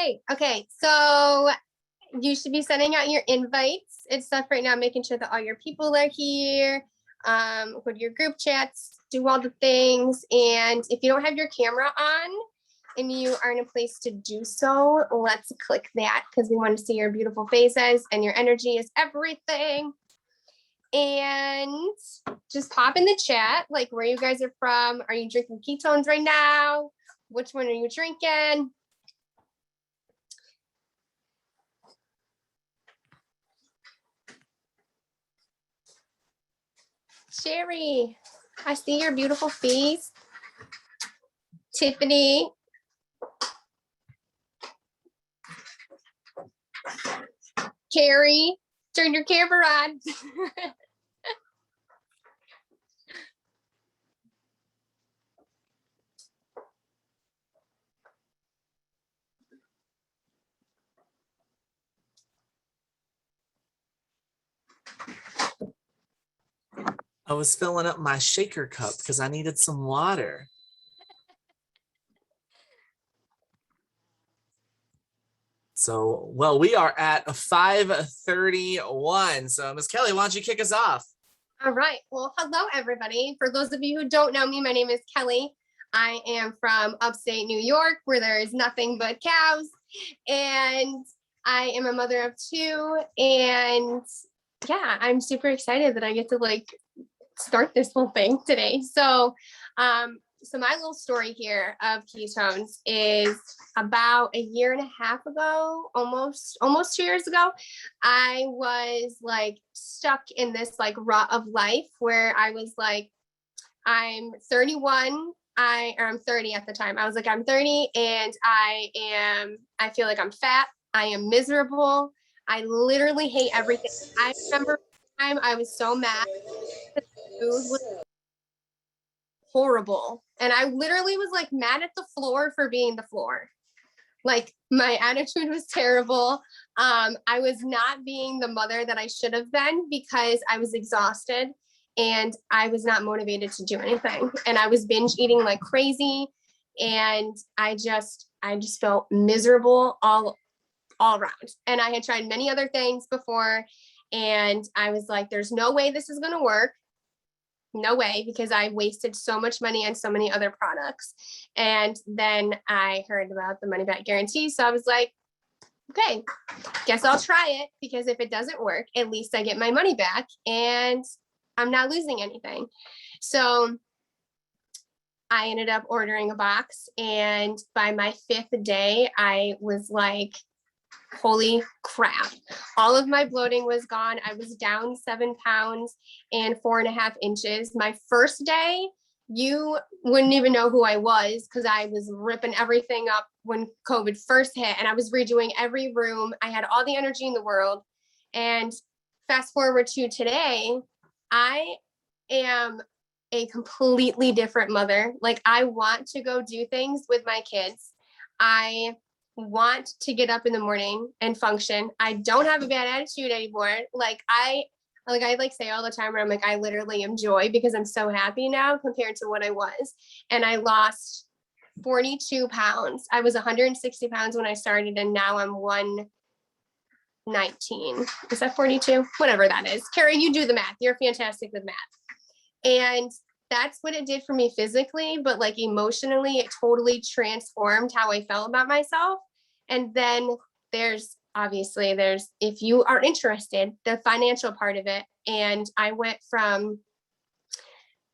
Yay. Okay. So you should be sending out your invites and stuff right now, making sure that all your people are here. Go to your group chats, do all the things. And if you don't have your camera on and you are in a place to do so, let's click that because we want to see your beautiful faces and your energy is everything. And just pop in the chat, like where you guys are from. Are you drinking ketones right now? Which one are you drinking? Sherry, I see your beautiful face. Tiffany. Carrie, turn your camera on. I was filling up my shaker cup because I needed some water. So, well, we are at 5:31. So, Ms. Kelly, why don't you kick us off? All right. Well, hello, everybody. For those of you who don't know me, my name is Kelly. I am from upstate New York, where there is nothing but cows. And I am a mother of two. And yeah, I'm super excited that I get to start this whole thing today. So my little story here of ketones is about a year and a half ago, almost 2 years ago, I was stuck in this rut of life where I was like, I'm 31. I'm 30 at the time. I was like, I'm 30 and I feel like I'm fat. I am miserable. I literally hate everything. I remember the time I was so mad. The food was horrible. And I literally was mad at the floor for being the floor. My attitude was terrible. I was not being the mother that I should have been because I was exhausted and I was not motivated to do anything. And I was binge eating like crazy. And I just felt miserable all around. And I had tried many other things before. And I was like, there's no way this is going to work. No way, because I wasted so much money on so many other products. And then I heard about the money back guarantee. So I was like, okay, guess I'll try it, because if it doesn't work, at least I get my money back and I'm not losing anything. So I ended up ordering a box, and by my 5th day, I was like, holy crap. All of my bloating was gone. I was down 7 pounds and 4.5 inches. My first day, you wouldn't even know who I was because I was ripping everything up when COVID first hit, and I was redoing every room. I had all the energy in the world. And fast forward to today, I am a completely different mother. I want to go do things with my kids. I want to get up in the morning and function. I don't have a bad attitude anymore. I say all the time where I'm like, I literally am joy because I'm so happy now compared to what I was. And I lost 42 pounds. I was 160 pounds when I started, and now I'm 119. Is that 42? Whatever that is. Carrie, you do the math. You're fantastic with math. And that's what it did for me physically, but emotionally, it totally transformed how I felt about myself. And then there's, if you are interested, the financial part of it. And I went from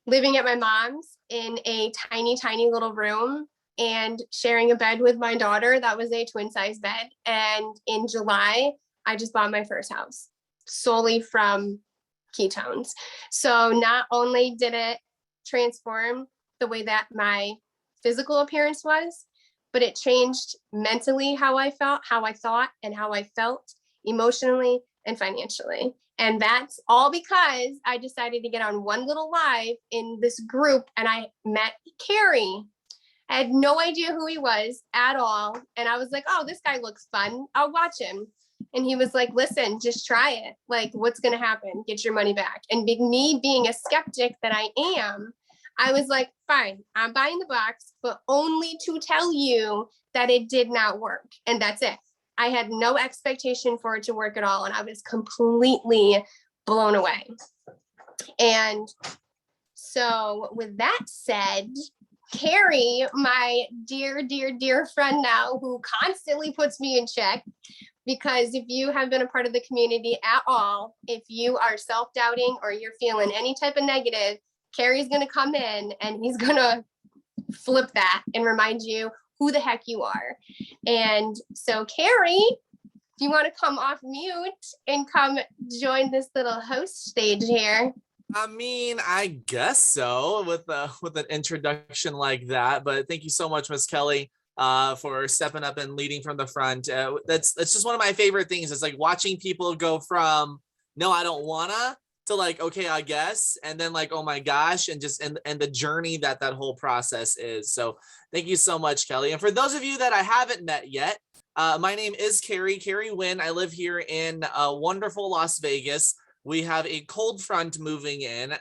living at my mom's in a tiny, tiny little room and sharing a bed with my daughter. That was a twin size bed. And in July, I just bought my first house solely from ketones. So not only did it transform the way that my physical appearance was, but it changed mentally how I felt, how I thought, and how I felt emotionally and financially. And that's all because I decided to get on one little live in this group, and I met Carrie. I had no idea who he was at all. And I was like, oh, this guy looks fun. I'll watch him. And he was like, listen, just try it. What's going to happen? Get your money back. And me being a skeptic that I am, I was like, fine, I'm buying the box, but only to tell you that it did not work. And that's it. I had no expectation for it to work at all. And I was completely blown away. And so with that said, Carrie, my dear, dear, dear friend now, who constantly puts me in check, because if you have been a part of the community at all, if you are self-doubting or you're feeling any type of negative, Carrie's going to come in and he's going to flip that and remind you who the heck you are. And so Carrie, if you want to come off mute and come join this little host stage here. I mean, I guess so with an introduction like that. But thank you so much, Miss Kelly, for stepping up and leading from the front. That's just one of my favorite things. It's like watching people go from no, I don't wanna to like, okay, I guess, and then like, oh my gosh, and just and the journey that whole process is. So thank you so much, Kelly. And for those of you that I haven't met yet, my name is Carrie Wynn. I live here in wonderful Las Vegas. We have a cold front moving in.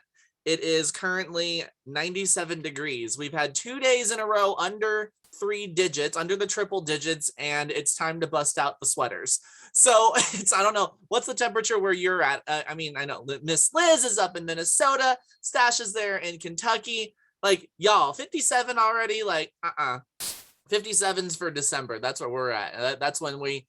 It is currently 97 degrees. We've had 2 days in a row under 3 digits, under the triple digits, and it's time to bust out the sweaters. So I don't know, what's the temperature where you're at? I mean, I know Miss Liz is up in Minnesota, Stash is there in Kentucky. Like, y'all, 57 already? Like, 57's for December. That's where we're at. That's when we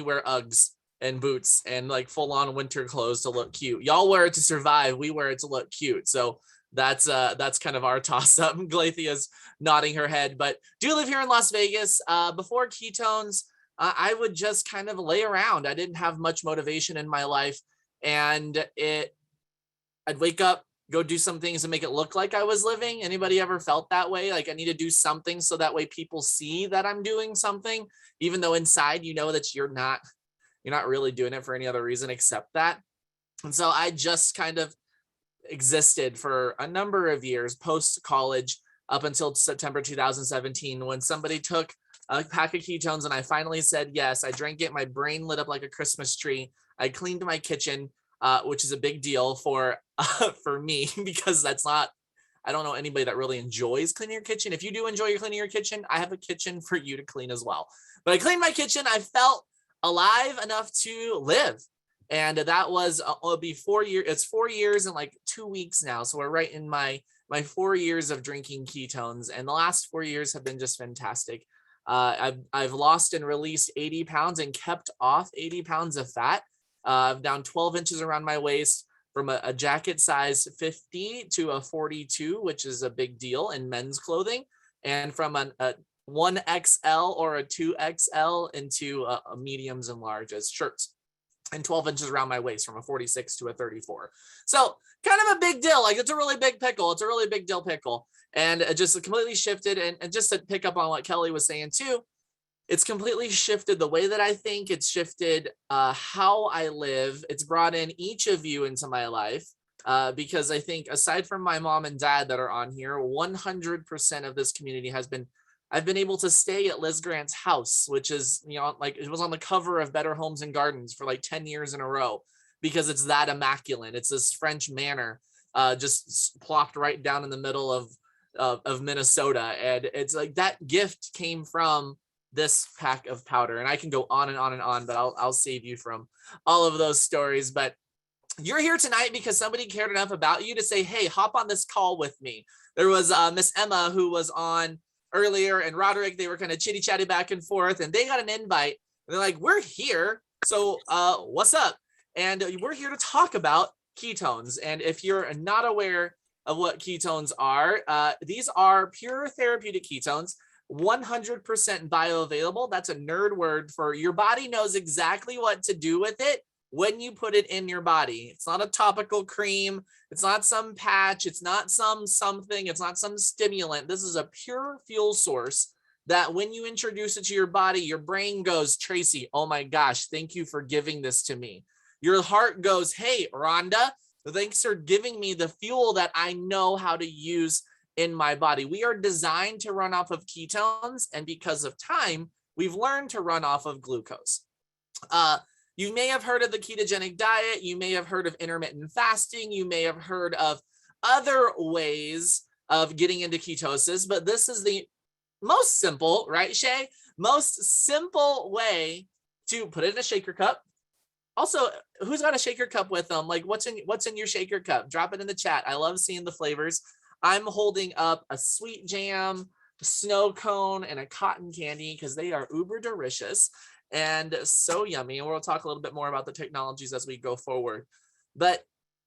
wear Uggs and boots and like full on winter clothes to look cute. Y'all wear it to survive. We wear it to look cute. So that's kind of our toss up. Glathia's nodding her head, but do live here in Las Vegas. Before Ketones, I would just kind of lay around. I didn't have much motivation in my life, and I'd wake up, go do some things and make it look like I was living. Anybody ever felt that way? Like I need to do something so that way people see that I'm doing something, even though inside you know that you're not really doing it for any other reason except that. And so I just kind of existed for a number of years post college up until September 2017, when somebody took a pack of Ketones and I finally said yes. I drank it. My brain lit up like a Christmas tree. I cleaned my kitchen, which is a big deal for me, because I don't know anybody that really enjoys cleaning your kitchen. If you do enjoy cleaning your kitchen, I have a kitchen for you to clean as well. But I cleaned my kitchen. I felt alive enough to live. And that was, it'll be 4 years. It's 4 years and like 2 weeks now. So we're right in my 4 years of drinking Ketones. And the last 4 years have been just fantastic. I've lost and released 80 pounds and kept off 80 pounds of fat. I'm down 12 inches around my waist from a jacket size 50 to a 42, which is a big deal in men's clothing. And from a 1XL or a 2XL into a mediums and larges shirts, and 12 inches around my waist from a 46 to a 34. So kind of a big deal. Like it's a really big pickle. It's a really big deal pickle. And it just completely shifted. And just to pick up on what Kelly was saying too, it's completely shifted the way that I think. It's shifted how I live. It's brought in each of you into my life. Because I think aside from my mom and dad that are on here, 100% of this community I've been able to stay at Liz Grant's house, which is, like it was on the cover of Better Homes and Gardens for like 10 years in a row, because it's that immaculate. It's this French manor, just plopped right down in the middle of Minnesota. And it's like that gift came from this pack of powder. And I can go on and on and on, but I'll save you from all of those stories. But you're here tonight because somebody cared enough about you to say, hey, hop on this call with me. There was Miss Emma who was on earlier, and Roderick. They were kind of chitty chatty back and forth, and they got an invite. And they're like, we're here. So what's up? And we're here to talk about ketones. And if you're not aware of what ketones are, these are pure therapeutic ketones, 100% bioavailable. That's a nerd word for your body knows exactly what to do with it when you put it in your body. It's not a topical cream. It's not some patch. It's not something. It's not some stimulant. This is a pure fuel source that when you introduce it to your body, your brain goes, Tracy, oh my gosh, thank you for giving this to me. Your heart goes, hey, Rhonda, thanks for giving me the fuel that I know how to use in my body. We are designed to run off of ketones, and because of time, we've learned to run off of glucose. You may have heard of the ketogenic diet. You may have heard of intermittent fasting. You may have heard of other ways of getting into ketosis, but this is the most simple, right, Shay? Most simple way to put it in a shaker cup. Also, who's got a shaker cup with them? Like, what's in your shaker cup? Drop it in the chat. I love seeing the flavors. I'm holding up a sweet jam, a snow cone, and a cotton candy because they are uber delicious and so yummy. And we'll talk a little bit more about the technologies as we go forward. But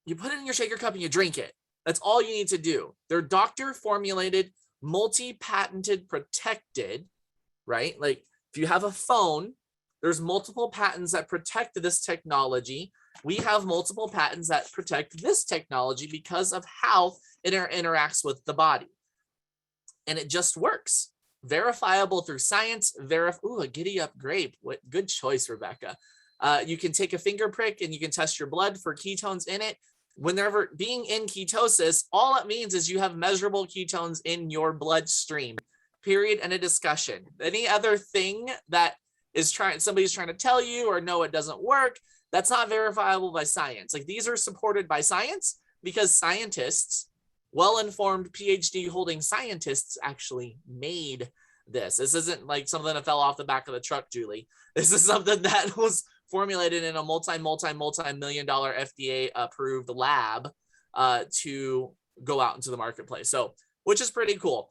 you put it in your shaker cup and you drink it. That's all you need to do. They're doctor formulated, multi-patented, protected, right? Like if you have a phone, there's multiple patents that protect this technology. We have multiple patents that protect this technology because of how it interacts with the body. And it just works. Verifiable through science. Ooh, a giddy up grape. What good choice, Rebecca. You can take a finger prick and you can test your blood for ketones in it. Whenever being in ketosis, all it means is you have measurable ketones in your bloodstream. Period. And a discussion. Any other thing that somebody's trying to tell you or no, it doesn't work, that's not verifiable by science. Like these are supported by science because scientists, well-informed PhD holding scientists actually made this. This isn't like something that fell off the back of the truck, Julie. This is something that was formulated in a multi-million dollar FDA approved lab to go out into the marketplace. So, which is pretty cool.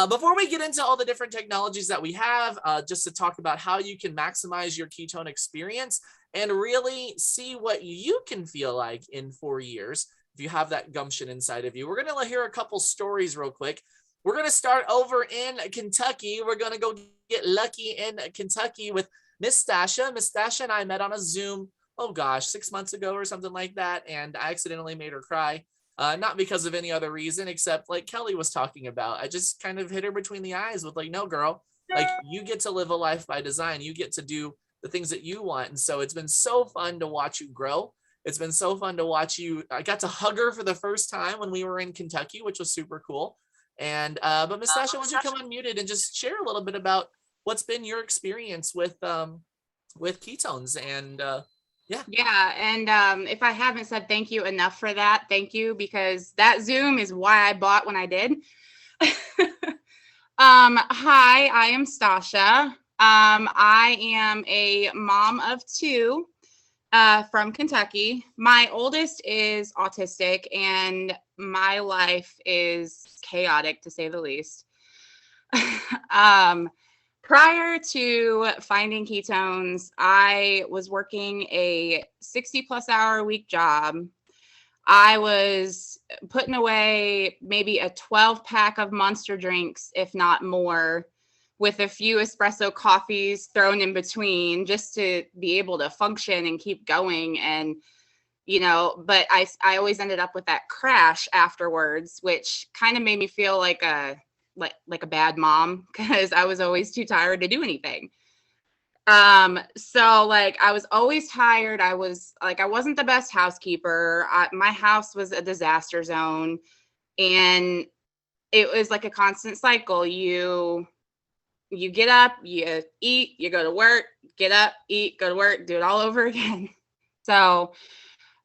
Before we get into all the different technologies that we have, just to talk about how you can maximize your ketone experience and really see what you can feel like in 4 years, if you have that gumption inside of you. We're going to hear a couple stories real quick. We're going to start over in Kentucky. We're going to go get lucky in Kentucky with Miss Stasha. Miss Stasha and I met on a Zoom, 6 months ago or something like that. And I accidentally made her cry. Not because of any other reason, except like Kelly was talking about. I just kind of hit her between the eyes with like, no, girl, like you get to live a life by design. You get to do the things that you want. And so it's been so fun to watch you grow. It's been so fun to watch you. I got to hug her for the first time when we were in Kentucky, which was super cool. And but Miss Sasha, why don't you come unmuted and just share a little bit about what's been your experience with ketones and Yeah. And if I haven't said thank you enough for that, thank you, because that Zoom is why I bought when I did. Hi, I am Stasha. I am a mom of two from Kentucky. My oldest is autistic and my life is chaotic, to say the least. Prior to finding ketones, I was working a 60+ hour a week job. I was putting away maybe a 12-pack of Monster drinks, if not more, with a few espresso coffees thrown in between just to be able to function and keep going. And, but I always ended up with that crash afterwards, which kind of made me feel like a bad mom because I was always too tired to do anything. So like I was always tired. I wasn't the best housekeeper. My house was a disaster zone, and it was like a constant cycle. You get up, you eat, you go to work, get up, eat, go to work, do it all over again. So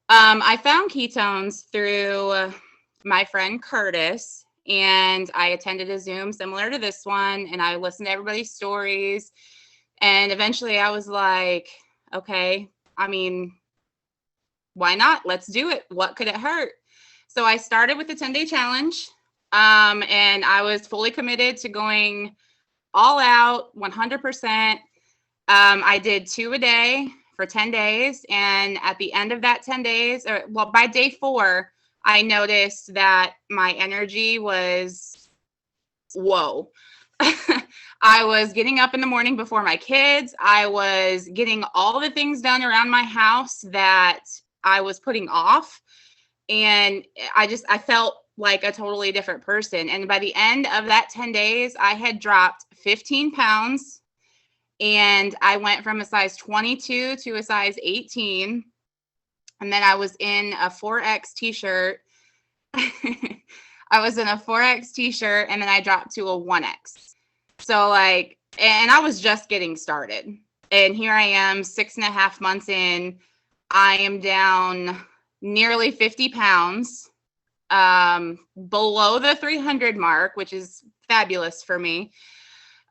I found ketones through my friend Curtis. And I attended a Zoom similar to this one, and I listened to everybody's stories. And eventually I was like, okay, I mean, why not? Let's do it. What could it hurt? So I started with the 10-day challenge. And I was fully committed to going all out 100%. I did 2 a day for 10 days. And at the end of that 10 days, by day 4, I noticed that my energy was, whoa. I was getting up in the morning before my kids. I was getting all the things done around my house that I was putting off. And I felt like a totally different person. And by the end of that 10 days, I had dropped 15 pounds. And I went from a size 22 to a size 18. And then I was in a 4X t-shirt. I was in a 4X t-shirt, and then I dropped to a 1X. So and I was just getting started. And here I am 6.5 months in. I am down nearly 50 pounds. below the 300 mark, which is fabulous for me.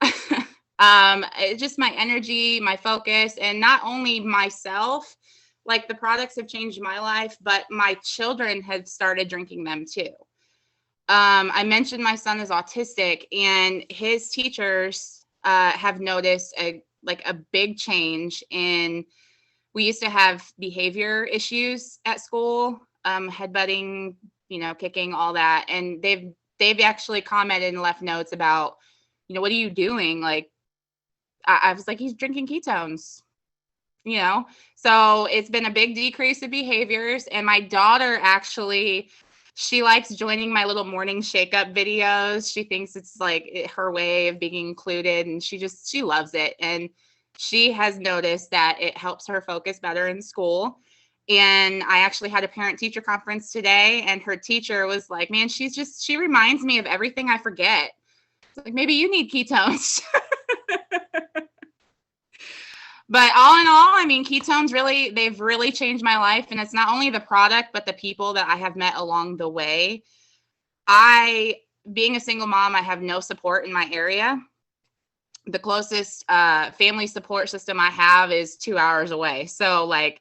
It's just my energy, my focus, and not only myself, like the products have changed my life, but my children have started drinking them too. I mentioned my son is autistic, and his teachers have noticed a big change in. We used to have behavior issues at school, headbutting, kicking, all that, and they've actually commented and left notes about, what are you doing? Like, I was like, he's drinking ketones, so it's been a big decrease of behaviors. And my daughter actually, she likes joining my little morning shake up videos. She thinks it's like her way of being included, and she loves it. And she has noticed that it helps her focus better in school. And I actually had a parent teacher conference today, and her teacher was like, man, she reminds me of everything I forget. Like, maybe you need ketones. But all in all, I mean, ketones they've really changed my life. And it's not only the product, but the people that I have met along the way. Being a single mom, I have no support in my area. The closest family support system I have is 2 hours away. So like,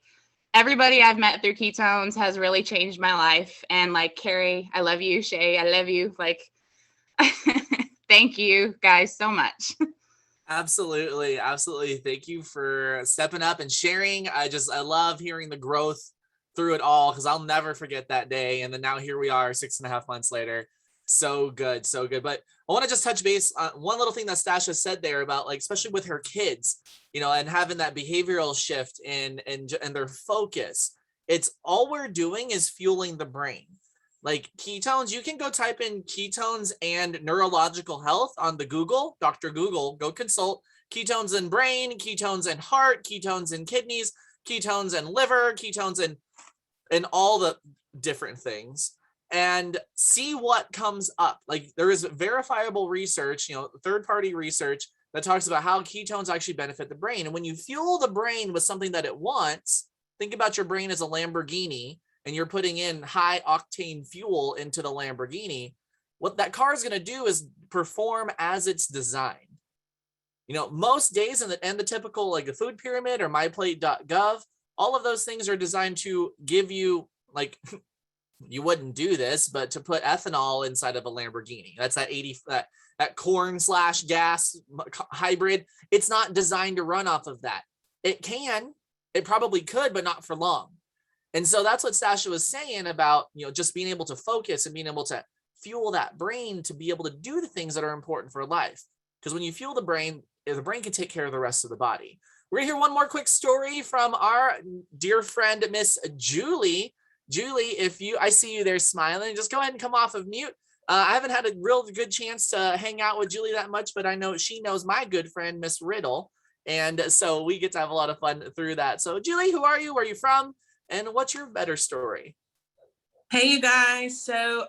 everybody I've met through ketones has really changed my life. And like, Carrie, I love you. Shay, I love you. Like, thank you guys so much. Absolutely. Absolutely. Thank you for stepping up and sharing. I love hearing the growth through it all, because I'll never forget that day. And then now here we are 6.5 months later. So good. So good. But I want to just touch base on one little thing that Stasha said there about, like, especially with her kids, and having that behavioral shift and their focus. It's all we're doing is fueling the brain. Like ketones, you can go type in ketones and neurological health on the Google, Dr. Google, go consult ketones in brain, ketones in heart, ketones in kidneys, ketones in liver, ketones in all the different things, and see what comes up. Like, there is verifiable research, third-party research that talks about how ketones actually benefit the brain. And when you fuel the brain with something that it wants, think about your brain as a Lamborghini, and you're putting in high octane fuel into the Lamborghini, what that car is going to do is perform as it's designed. Most days in the typical, like the food pyramid or myplate.gov, all of those things are designed to give you, like, you wouldn't do this, but to put ethanol inside of a Lamborghini. That's that corn/gas hybrid. It's not designed to run off of that. It probably could, but not for long. And so that's what Stasha was saying about, just being able to focus and being able to fuel that brain to be able to do the things that are important for life. Because when you fuel the brain can take care of the rest of the body. We're gonna hear one more quick story from our dear friend, Miss Julie. Julie, I see you there smiling, just go ahead and come off of mute. I haven't had a real good chance to hang out with Julie that much, but I know she knows my good friend, Miss Riddle. And so we get to have a lot of fun through that. So Julie, who are you? Where are you from? And what's your better story? Hey, you guys. So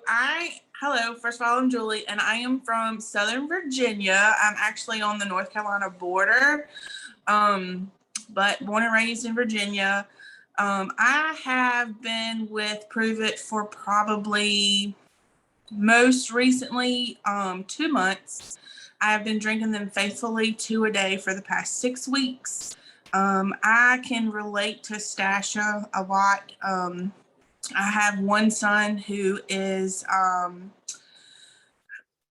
hello, first of all, I'm Julie, and I am from Southern Virginia. I'm actually on the North Carolina border, but born and raised in Virginia. I have been with Pruvit for probably most recently 2 months. I have been drinking them faithfully 2 a day for the past 6 weeks. I can relate to Stasha a lot. I have one son who is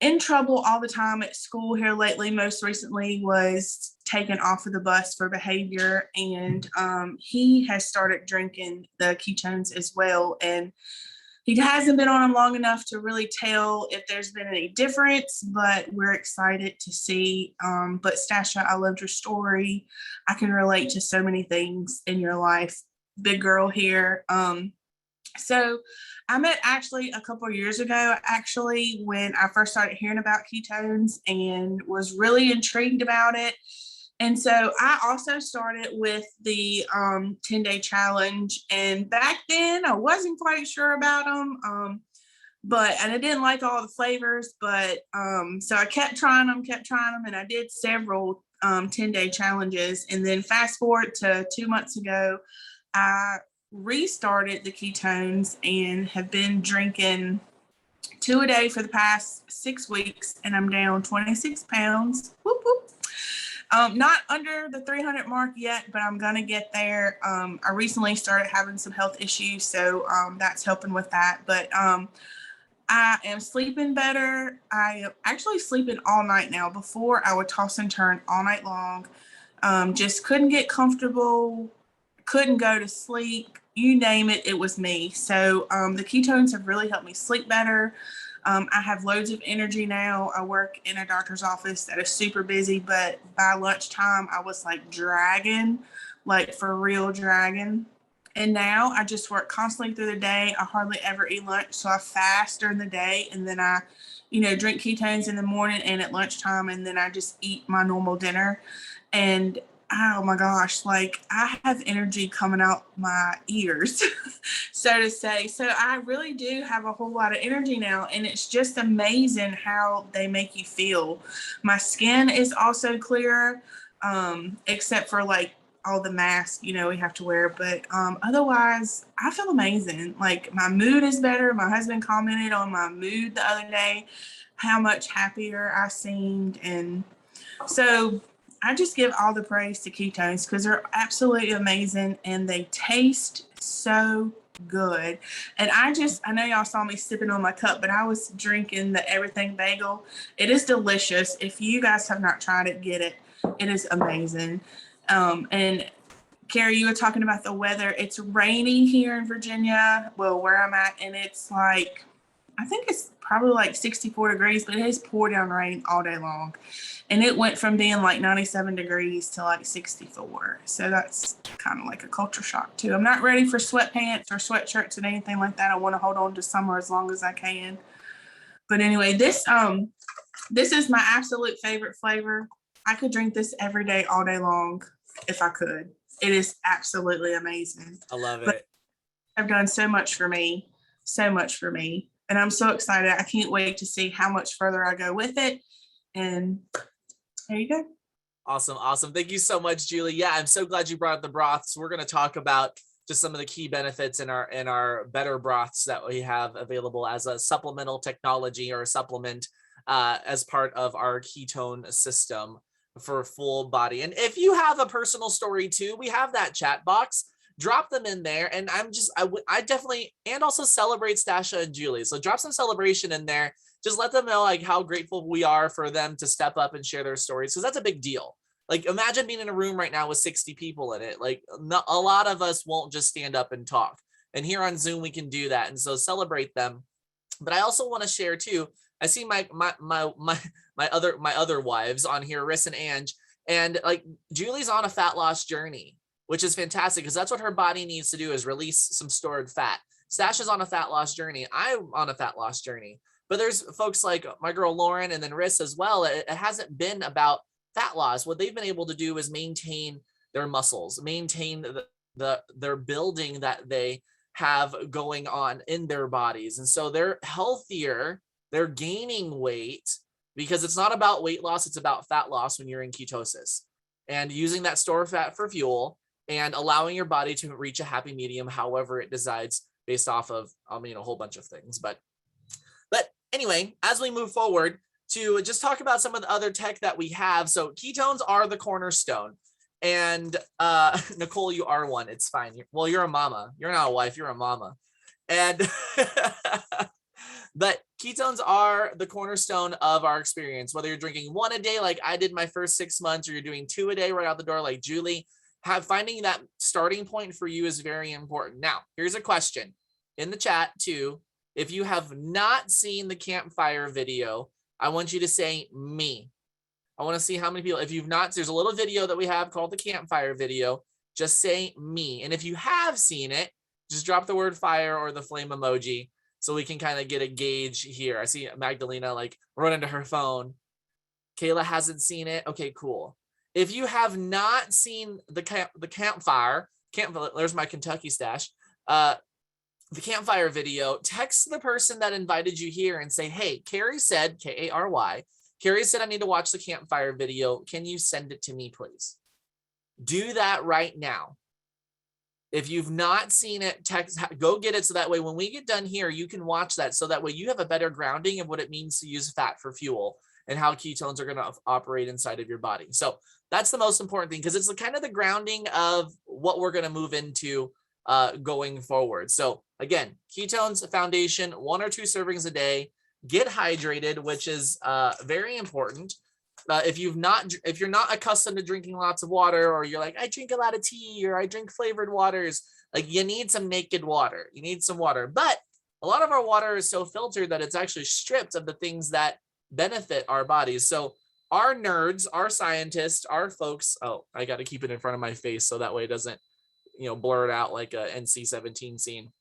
in trouble all the time at school here lately. Most recently was taken off of the bus for behavior, and he has started drinking the ketones as well. And he hasn't been on them long enough to really tell if there's been any difference, but we're excited to see. But Stasha, I loved your story. I can relate to so many things in your life. Big girl here. So I met actually a couple of years ago, when I first started hearing about ketones and was really intrigued about it. And so I also started with the 10-day challenge. And back then I wasn't quite sure about them, and I didn't like all the flavors. But so I kept trying them, and I did several 10-day challenges. And then fast forward to 2 months ago, I restarted the ketones and have been drinking 2 a day for the past 6 weeks, and I'm down 26 pounds. Whoop, whoop. Not under the 300 mark yet, but I'm going to get there. I recently started having some health issues, so that's helping with that. But I am sleeping better. I am actually sleeping all night now. Before, I would toss and turn all night long. Just couldn't get comfortable, couldn't go to sleep. You name it, it was me. So the ketones have really helped me sleep better. I have loads of energy now. I work in a doctor's office that is super busy, but by lunchtime, I was like dragging, like for real dragging. And now I just work constantly through the day. I hardly ever eat lunch. So I fast during the day, and then I, drink ketones in the morning and at lunchtime, and then I just eat my normal dinner. And oh my gosh, like I have energy coming out my ears, so to say. So I really do have a whole lot of energy now, and it's just amazing how they make you feel. My skin is also clearer, except for like all the masks, we have to wear. But otherwise, I feel amazing. Like my mood is better. My husband commented on my mood the other day, how much happier I seemed. And so I just give all the praise to ketones because they're absolutely amazing and they taste so good. And I know y'all saw me sipping on my cup, but I was drinking the Everything Bagel. It is delicious. If you guys have not tried it, get it. It is amazing. And Carrie, you were talking about the weather. It's raining here in Virginia, well, where I'm at, and it's like, I think it's probably like 64 degrees, but it has poured down rain all day long. And it went from being like 97 degrees to like 64. So that's kind of like a culture shock too. I'm not ready for sweatpants or sweatshirts and anything like that. I want to hold on to summer as long as I can. But anyway, this is my absolute favorite flavor. I could drink this every day, all day long, if I could. It is absolutely amazing. I love it. But I've done so much for me. And I'm so excited. I can't wait to see how much further I go with it. And there you go. Awesome. Thank you so much, Julie. Yeah, I'm so glad you brought up the broths. We're going to talk about just some of the key benefits in our better broths that we have available as a supplemental technology or a supplement as part of our ketone system for full body. And if you have a personal story too, we have that chat box. Drop them in there, and I definitely, and also celebrate Stasha and Julie. So drop some celebration in there. Just let them know like how grateful we are for them to step up and share their stories, because that's a big deal. Like imagine being in a room right now with 60 people in it. Like a lot of us won't just stand up and talk. And here on Zoom we can do that, and so celebrate them. But I also want to share too. I see my other wives on here, Riss and Ange, and like Julie's on a fat loss journey, which is fantastic because that's what her body needs to do, is release some stored fat. Stash is on a fat loss journey. I'm on a fat loss journey. But there's folks like my girl Lauren and then Riss as well. It hasn't been about fat loss. What they've been able to do is maintain their muscles, maintain their building that they have going on in their bodies. And so they're healthier, they're gaining weight, because it's not about weight loss, it's about fat loss when you're in ketosis. And using that stored fat for fuel and allowing your body to reach a happy medium however it decides, based off of a whole bunch of things. But anyway, as we move forward to just talk about some of the other tech that we have. So ketones are the cornerstone. And Nicole, you are one. It's fine. You're a mama. You're not a wife, you're a mama. And but ketones are the cornerstone of our experience, whether you're drinking one a day like I did my first 6 months, or you're doing 2 a day right out the door like Julie. Finding that starting point for you is very important. Now, here's a question in the chat too. If you have not seen the campfire video, I want you to say me. I want to see how many people, if you've not, there's a little video that we have called the campfire video. Just say me. And if you have seen it, just drop the word fire or the flame emoji so we can kind of get a gauge here. I see Magdalena like run into her phone. Kayla hasn't seen it. Okay, cool. If you have not seen the campfire, there's my Kentucky stash. The campfire video, text the person that invited you here and say, hey, Carrie said, Kary, Carrie said I need to watch the campfire video. Can you send it to me, please? Do that right now. If you've not seen it, text, go get it. So that way, when we get done here, you can watch that. So that way you have a better grounding of what it means to use fat for fuel and how ketones are going to operate inside of your body. So that's the most important thing, because it's kind of the grounding of what we're going to move into going forward. So again, ketones foundation, 1 or 2 servings a day. Get hydrated, which is very important. If you're not accustomed to drinking lots of water, or you're like, I drink a lot of tea, or I drink flavored waters, like, you need some naked water. You need some water. But a lot of our water is so filtered that it's actually stripped of the things that benefit our bodies. So our nerds, our scientists, our folks, oh, I got to keep it in front of my face so that way it doesn't, blur it out like a NC-17 scene.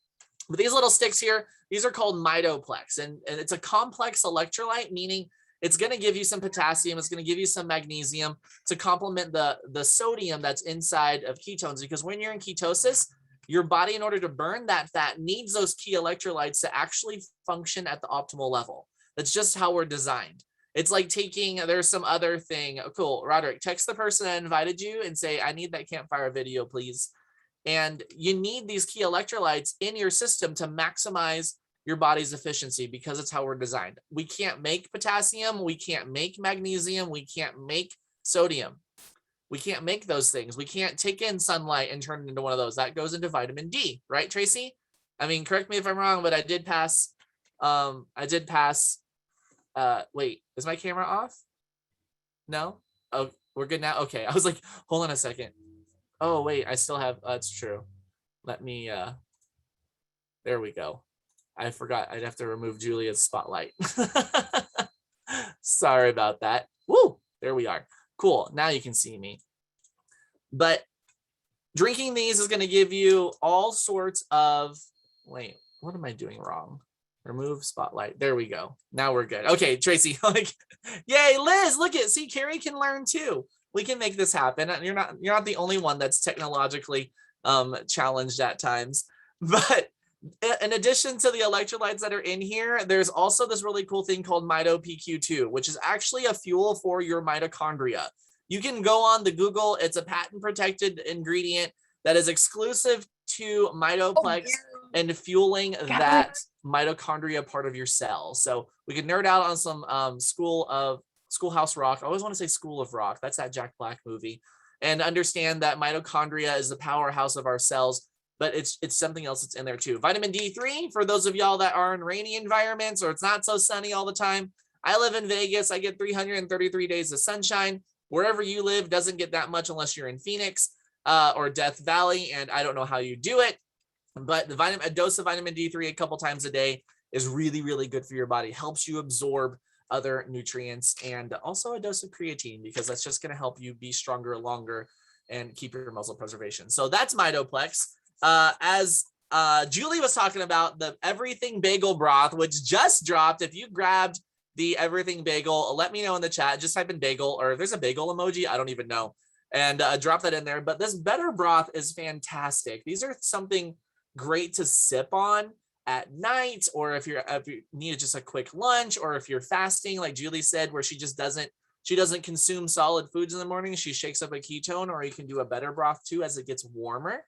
But these little sticks here, these are called Mitoplex, and it's a complex electrolyte, meaning it's going to give you some potassium, it's going to give you some magnesium to complement the sodium that's inside of ketones. Because when you're in ketosis, your body, in order to burn that fat, needs those key electrolytes to actually function at the optimal level. That's just how we're designed. It's like there's some other thing. Oh, cool. Roderick, text the person that invited you and say, I need that campfire video, please. And you need these key electrolytes in your system to maximize your body's efficiency, because it's how we're designed. We can't make potassium. We can't make magnesium. We can't make sodium. We can't make those things. We can't take in sunlight and turn it into one of those. That goes into vitamin D, right, Tracy? I mean, correct me if I'm wrong, but I did pass. Wait, is my camera off? No? Oh, we're good now? Okay. I was like, hold on a second. Oh, wait, I still have, that's true. Let me, there we go. I forgot I'd have to remove Julia's spotlight. Sorry about that. Woo, there we are. Cool, now you can see me. But drinking these is gonna give you all sorts of, wait, what am I doing wrong? Remove spotlight, there we go. Now we're good. Okay, Tracy, like, yay, Liz, look at, see, Carrie can learn too. We can make this happen. You're not the only one that's technologically challenged at times. But in addition to the electrolytes that are in here, there's also this really cool thing called MitoPQ2, which is actually a fuel for your mitochondria. You can go on the Google. It's a patent protected ingredient that is exclusive to Mitoplex and fueling that mitochondria part of your cell. So we could nerd out on some Schoolhouse Rock. I always want to say School of Rock. That's that Jack Black movie. And understand that mitochondria is the powerhouse of our cells, but it's something else that's in there too. Vitamin D3, for those of y'all that are in rainy environments or it's not so sunny all the time. I live in Vegas. I get 333 days of sunshine. Wherever you live doesn't get that much unless you're in Phoenix or Death Valley, and I don't know how you do it. But a dose of vitamin D3 a couple times a day is really, really good for your body. Helps you absorb other nutrients, and also a dose of creatine, because that's just going to help you be stronger longer and keep your muscle preservation. So that's Mitoplex. As Julie was talking about, the Everything Bagel broth, which just dropped. If you grabbed the Everything Bagel, let me know in the chat. Just type in bagel, or if there's a bagel emoji, I don't even know, and drop that in there. But this Better broth is fantastic. These are something great to sip on at night, or if you need just a quick lunch, or if you're fasting, like Julie said, where she doesn't consume solid foods in the morning, she shakes up a ketone, or you can do a Better broth too as it gets warmer.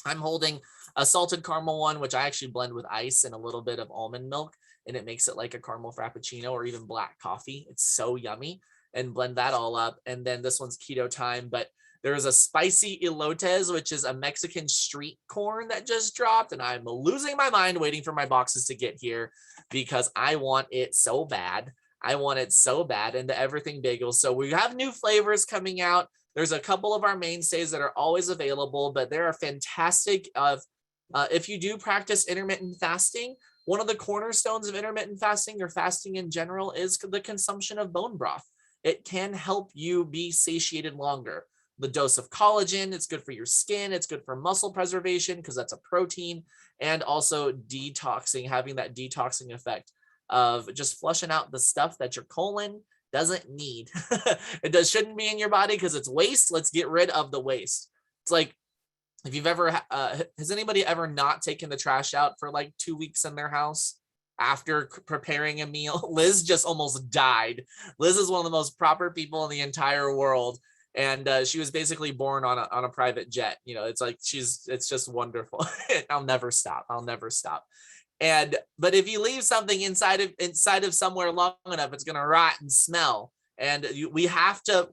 I'm holding a salted caramel one, which I actually blend with ice and a little bit of almond milk, and it makes it like a caramel frappuccino or even black coffee. It's so yummy, and blend that all up. And then this one's keto time, but there's a spicy elotes, which is a Mexican street corn that just dropped, and I'm losing my mind waiting for my boxes to get here because I want it so bad. I want it so bad. And the Everything Bagels. So we have new flavors coming out. There's a couple of our mainstays that are always available, but they are fantastic. If you do practice intermittent fasting, one of the cornerstones of intermittent fasting or fasting in general is the consumption of bone broth. It can help you be satiated longer. The dose of collagen, it's good for your skin, it's good for muscle preservation because that's a protein, and also detoxing, having that detoxing effect of just flushing out the stuff that your colon doesn't need. Shouldn't be in your body because it's waste. Let's get rid of the waste. It's like, if you've ever, has anybody ever not taken the trash out for like 2 weeks in their house after preparing a meal? Liz just almost died. Liz is one of the most proper people in the entire world. And she was basically born on a private jet. You know, it's like it's just wonderful. I'll never stop. But if you leave something inside of somewhere long enough, it's gonna rot and smell. And we have to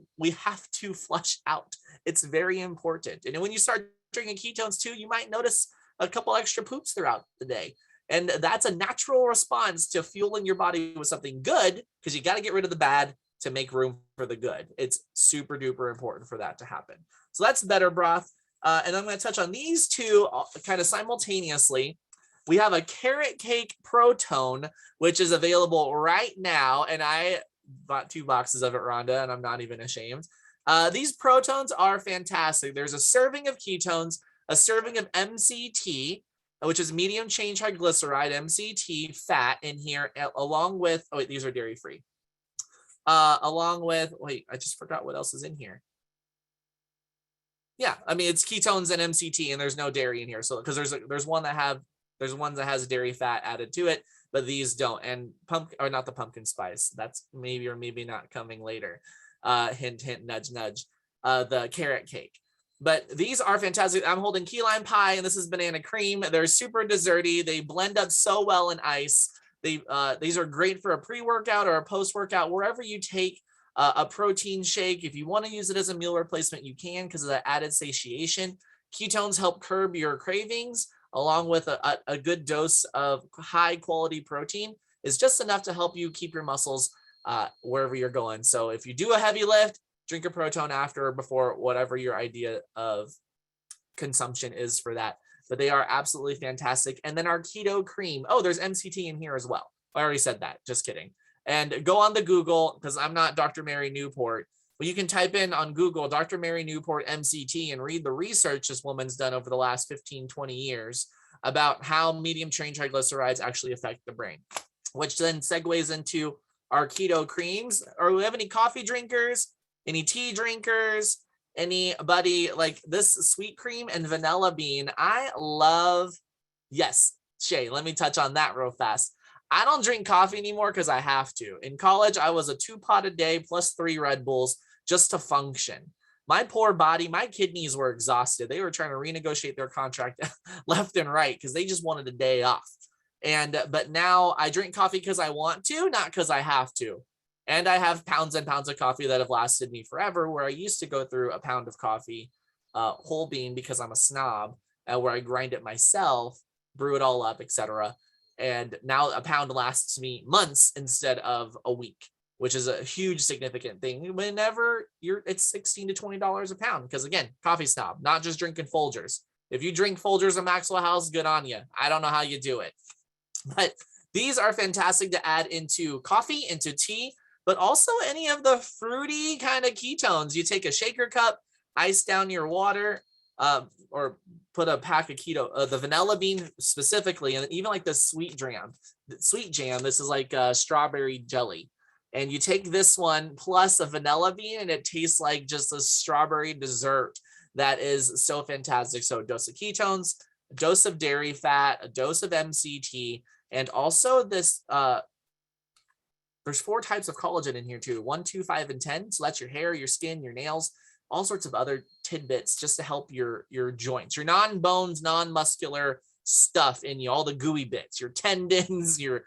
flush out. It's very important. And when you start drinking ketones too, you might notice a couple extra poops throughout the day. And that's a natural response to fueling your body with something good, because you got to get rid of the bad to make room for the good. It's super duper important for that to happen. So that's better broth. And I'm going to touch on these two kind of simultaneously. We have a carrot cake protone, which is available right now. And I bought 2 boxes of it, Rhonda, and I'm not even ashamed. These protones are fantastic. There's a serving of ketones, a serving of MCT, which is medium chain triglyceride, MCT fat in here, along with, oh wait, these are dairy free. Along with, wait, I just forgot what else is in here. Yeah, I mean, it's ketones and MCT, and there's no dairy in here. So, because there's one that has dairy fat added to it, but these don't. And not the pumpkin spice. That's maybe or maybe not coming later. Hint, hint, nudge, nudge. The carrot cake. But these are fantastic. I'm holding key lime pie, and this is banana cream. They're super desserty. They blend up so well in ice. These are great for a pre-workout or a post-workout, wherever you take a protein shake. If you want to use it as a meal replacement, you can, because of that added satiation. Ketones help curb your cravings, along with a good dose of high quality protein is just enough to help you keep your muscles wherever you're going. So if you do a heavy lift, drink a proton after or before, whatever your idea of consumption is for that. But they are absolutely fantastic. And then our keto cream. Oh, there's MCT in here as well. I already said that. Just kidding. And go on the Google, because I'm not Dr. Mary Newport, but you can type in on Google Dr. Mary Newport MCT and read the research this woman's done over the last 15, 20 years about how medium chain triglycerides actually affect the brain, which then segues into our keto creams. Or do we have any coffee drinkers? Any tea drinkers? Anybody like this sweet cream and vanilla bean? I love, yes, Shay, let me touch on that real fast. I don't drink coffee anymore because I have to. In college, I was a 2-pot a day plus 3 Red Bulls just to function. My poor body, my kidneys were exhausted. They were trying to renegotiate their contract left and right because they just wanted a day off. But now I drink coffee because I want to, not because I have to. And I have pounds and pounds of coffee that have lasted me forever, where I used to go through a pound of coffee, whole bean, because I'm a snob, where I grind it myself, brew it all up, etc. And now a pound lasts me months instead of a week, which is a huge significant thing. Whenever it's $16 to $20 a pound, because again, coffee snob, not just drinking Folgers. If you drink Folgers or Maxwell House, good on you. I don't know how you do it, but these are fantastic to add into coffee, into tea, but also any of the fruity kind of ketones. You take a shaker cup, ice down your water, or put a pack of the vanilla bean specifically, and even like the sweet jam. This is like strawberry jelly. And you take this one plus a vanilla bean, and it tastes like just a strawberry dessert that is so fantastic. So a dose of ketones, a dose of dairy fat, a dose of MCT, and also this, there's 4 types of collagen in here too, 1, 2, 5, and 10. So that's your hair, your skin, your nails, all sorts of other tidbits just to help your joints, your non-bones, non-muscular stuff in you, all the gooey bits, your tendons, your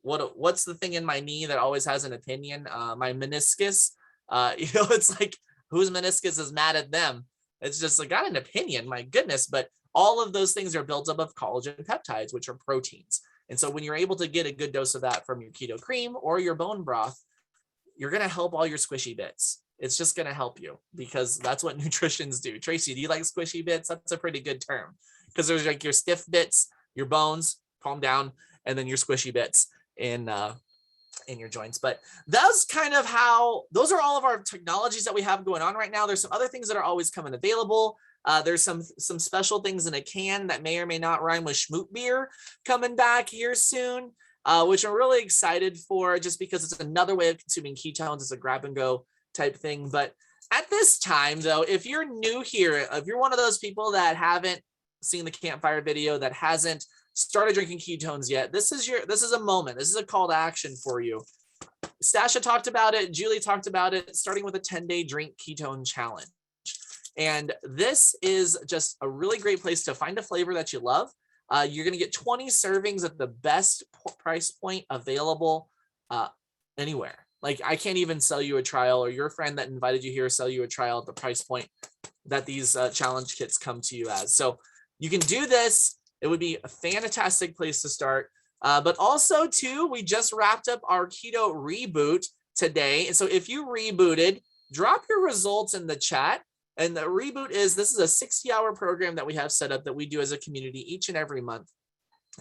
what's the thing in my knee that always has an opinion? My meniscus. It's like, whose meniscus is mad at them? It's just like, got an opinion, my goodness. But all of those things are built up of collagen peptides, which are proteins. And so when you're able to get a good dose of that from your keto cream or your bone broth, you're going to help all your squishy bits. It's just going to help you, because that's what nutritions do. Tracy, do you like squishy bits? That's a pretty good term, because there's like your stiff bits, your bones, calm down, and then your squishy bits in your joints. But those are all of our technologies that we have going on right now. There's some other things that are always coming available. There's some special things in a can that may or may not rhyme with schmoot beer coming back here soon, which I'm really excited for, just because it's another way of consuming ketones. It's a grab and go type thing. But at this time, though, if you're new here, if you're one of those people that haven't seen the campfire video, that hasn't started drinking ketones yet, this is a moment. This is a call to action for you. Stasha talked about it. Julie talked about it, starting with a 10-day drink ketone challenge. And this is just a really great place to find a flavor that you love. You're going to get 20 servings at the best price point available anywhere. Like, I can't even sell you a trial, or your friend that invited you here sell you a trial at the price point that these challenge kits come to you as. So you can do this. It would be a fantastic place to start. But also, too, we just wrapped up our keto reboot today. And so if you rebooted, drop your results in the chat. And the reboot is, this is a 60-hour program that we have set up that we do as a community each and every month.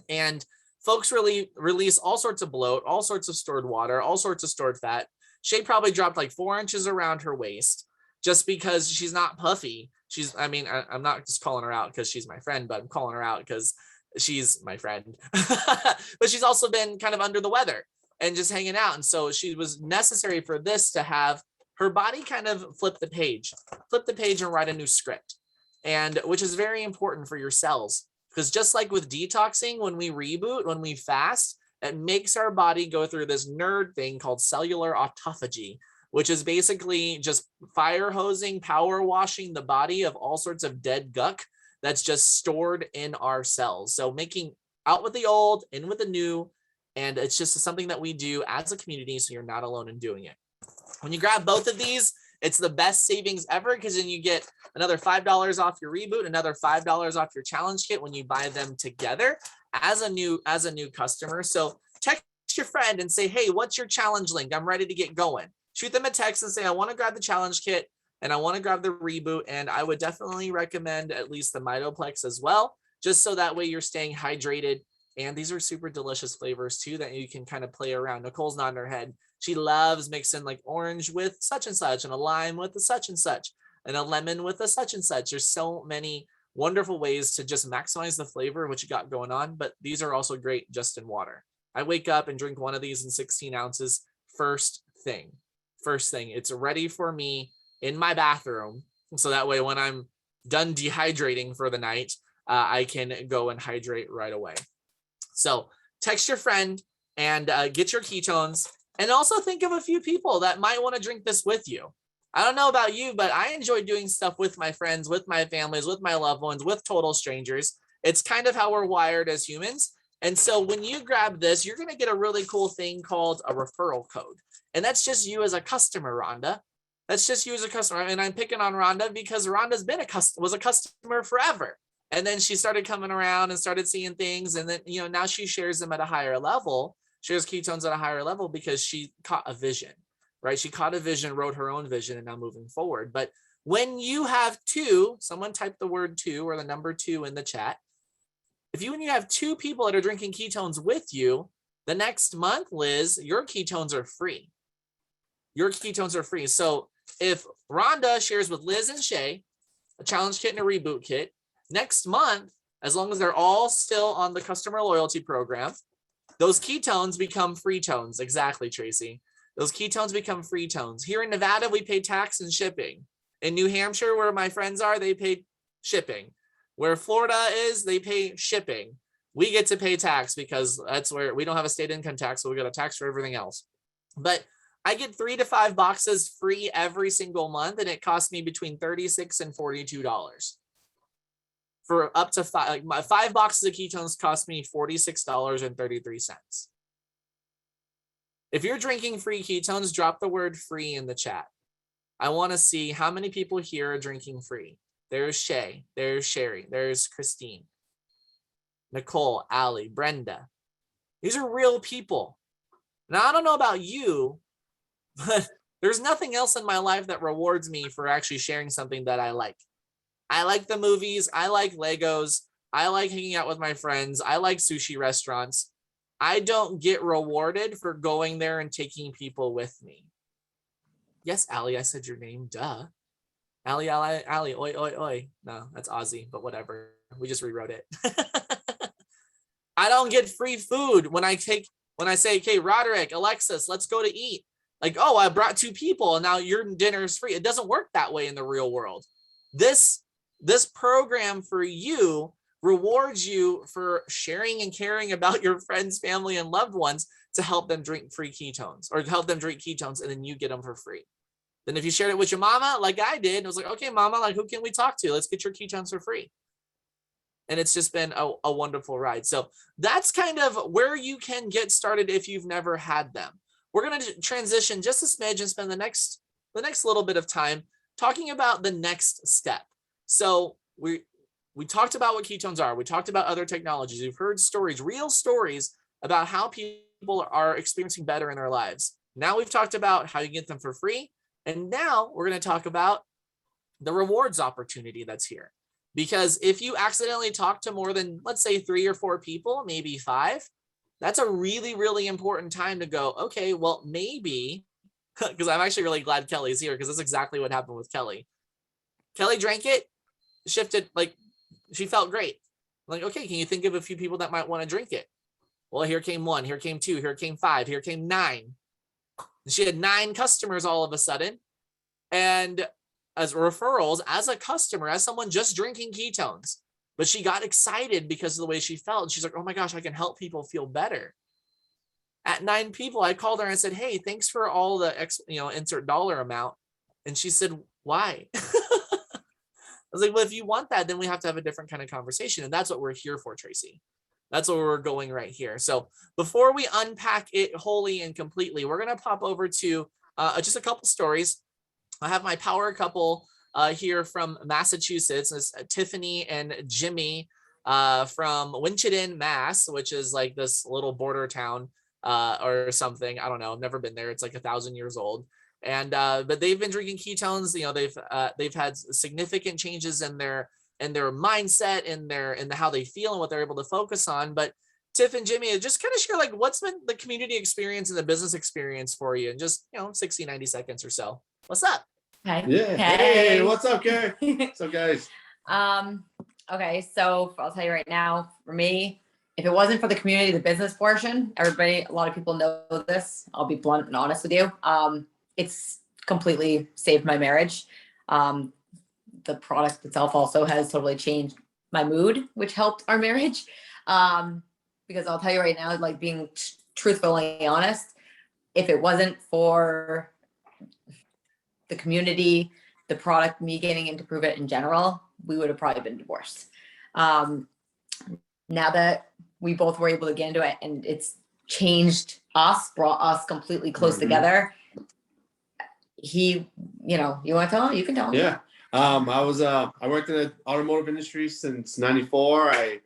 And folks really release all sorts of bloat, all sorts of stored water, all sorts of stored fat. Shay probably dropped like 4 inches around her waist just because she's not puffy. I'm not just calling her out because she's my friend, but I'm calling her out because she's my friend. But she's also been kind of under the weather and just hanging out. And so she was necessary for this to have her body kind of flip the page and write a new script. And which is very important for your cells. Because just like with detoxing, when we reboot, when we fast, it makes our body go through this nerd thing called cellular autophagy, which is basically just fire hosing, power washing the body of all sorts of dead guck that's just stored in our cells. So making out with the old, in with the new, and it's just something that we do as a community, so you're not alone in doing it. When you grab both of these, it's the best savings ever, because then you get another $5 off your reboot, another $5 off your challenge kit when you buy them together as a new customer. So text your friend and say, hey, what's your challenge link? I'm ready to get going. Shoot them a text and say, I want to grab the challenge kit and I want to grab the reboot. And I would definitely recommend at least the Mitoplex as well, just so that way you're staying hydrated. And these are super delicious flavors too that you can kind of play around. Nicole's nodding her head. She loves mixing like orange with such and such, and a lime with a such and such, and a lemon with a such and such. There's so many wonderful ways to just maximize the flavor of what you got going on, but these are also great just in water. I wake up and drink one of these in 16 ounces first thing. It's ready for me in my bathroom. So that way when I'm done dehydrating for the night, I can go and hydrate right away. So text your friend and get your ketones. And also think of a few people that might want to drink this with you. I don't know about you, but I enjoy doing stuff with my friends, with my families, with my loved ones, with total strangers. It's kind of how we're wired as humans. And so when you grab this, you're going to get a really cool thing called a referral code. And that's just you as a customer, Rhonda. That's just you as a customer. And I'm picking on Rhonda because Rhonda's been was a customer forever. And then she started coming around and started seeing things. And then, now she shares them at a higher level. Shares ketones at a higher level because she caught a vision, right? She caught a vision, wrote her own vision, and now moving forward. But when you have two, someone type the word 2 or the number 2 in the chat. When you have 2 people that are drinking ketones with you, the next month, Liz, your ketones are free. Your ketones are free. So if Rhonda shares with Liz and Shay a challenge kit and a reboot kit, next month, as long as they're all still on the customer loyalty program, those ketones become free tones. Exactly, Tracy. Those ketones become free tones. Here in Nevada, we pay tax and shipping. In New Hampshire, where my friends are, they pay shipping. Where Florida is, they pay shipping. We get to pay tax because that's where we don't have a state income tax, so we got a tax for everything else. But I get 3 to 5 boxes free every single month, and it costs me between $36 and $42. For up to 5, like my 5 boxes of ketones cost me $46.33. If you're drinking free ketones, drop the word free in the chat. I want to see how many people here are drinking free. There's Shay, there's Sherry, there's Christine, Nicole, Allie, Brenda. These are real people. Now, I don't know about you, but there's nothing else in my life that rewards me for actually sharing something that I like. I like the movies. I like Legos. I like hanging out with my friends. I like sushi restaurants. I don't get rewarded for going there and taking people with me. Yes, Allie, I said your name. Duh. Allie, oi, oi, oi. No, that's Ozzy, but whatever. We just rewrote it. I don't get free food when I say, okay, Roderick, Alexis, let's go to eat. Like, oh, I brought 2 people and now your dinner is free. It doesn't work that way in the real world. This program for you rewards you for sharing and caring about your friends, family, and loved ones to help them drink free ketones or help them drink ketones, and then you get them for free. Then if you shared it with your mama, like I did, it was like, okay, mama, like who can we talk to? Let's get your ketones for free. And it's just been a wonderful ride. So that's kind of where you can get started if you've never had them. We're going to transition just a smidge and spend the next little bit of time talking about the next step. So we talked about what ketones are. We talked about other technologies. We've heard stories, real stories about how people are experiencing better in their lives. Now we've talked about how you get them for free. And now we're going to talk about the rewards opportunity that's here. Because if you accidentally talk to more than, let's say, 3 or 4 people, maybe 5, that's a really, really important time to go, okay, well, maybe, because I'm actually really glad Kelly's here because that's exactly what happened with Kelly. Kelly drank it, shifted, like she felt great. Like, okay, can you think of a few people that might want to drink it? Well, here came 1, here came 2, here came 5, here came 9. She had 9 customers all of a sudden. And as referrals, as a customer, as someone just drinking ketones, but she got excited because of the way she felt. She's like, oh my gosh, I can help people feel better. At 9 people, I called her and I said, hey, thanks for all the, insert dollar amount. And she said, why? I was like, well, if you want that, then we have to have a different kind of conversation. And that's what we're here for, Tracy. That's where we're going right here. So before we unpack it wholly and completely, we're going to pop over to just a couple stories. I have my power couple here from Massachusetts. It's Tiffany and Jimmy from Winchendon, Mass, which is like this little border town or something. I don't know. I've never been there. It's like 1,000 years old. And but they've been drinking ketones. They've had significant changes in their mindset, in how they feel and what they're able to focus on. But Tiff and Jimmy, just kind of share like what's been the community experience and the business experience for you in just 60, 90 seconds or so. What's up? Hi. Yeah. Hey, what's up, Gary? What's up, guys? Okay, so I'll tell you right now, for me, if it wasn't for the community, the business portion, a lot of people know this. I'll be blunt and honest with you. It's completely saved my marriage. The product itself also has totally changed my mood, which helped our marriage. Because I'll tell you right now, like being truthfully honest, if it wasn't for the community, the product, me getting into Pruvit in general, we would have probably been divorced. Now that we both were able to get into it and it's changed us, brought us completely close together. You want to tell him? You can tell him. Yeah. I worked in the automotive industry since '94. I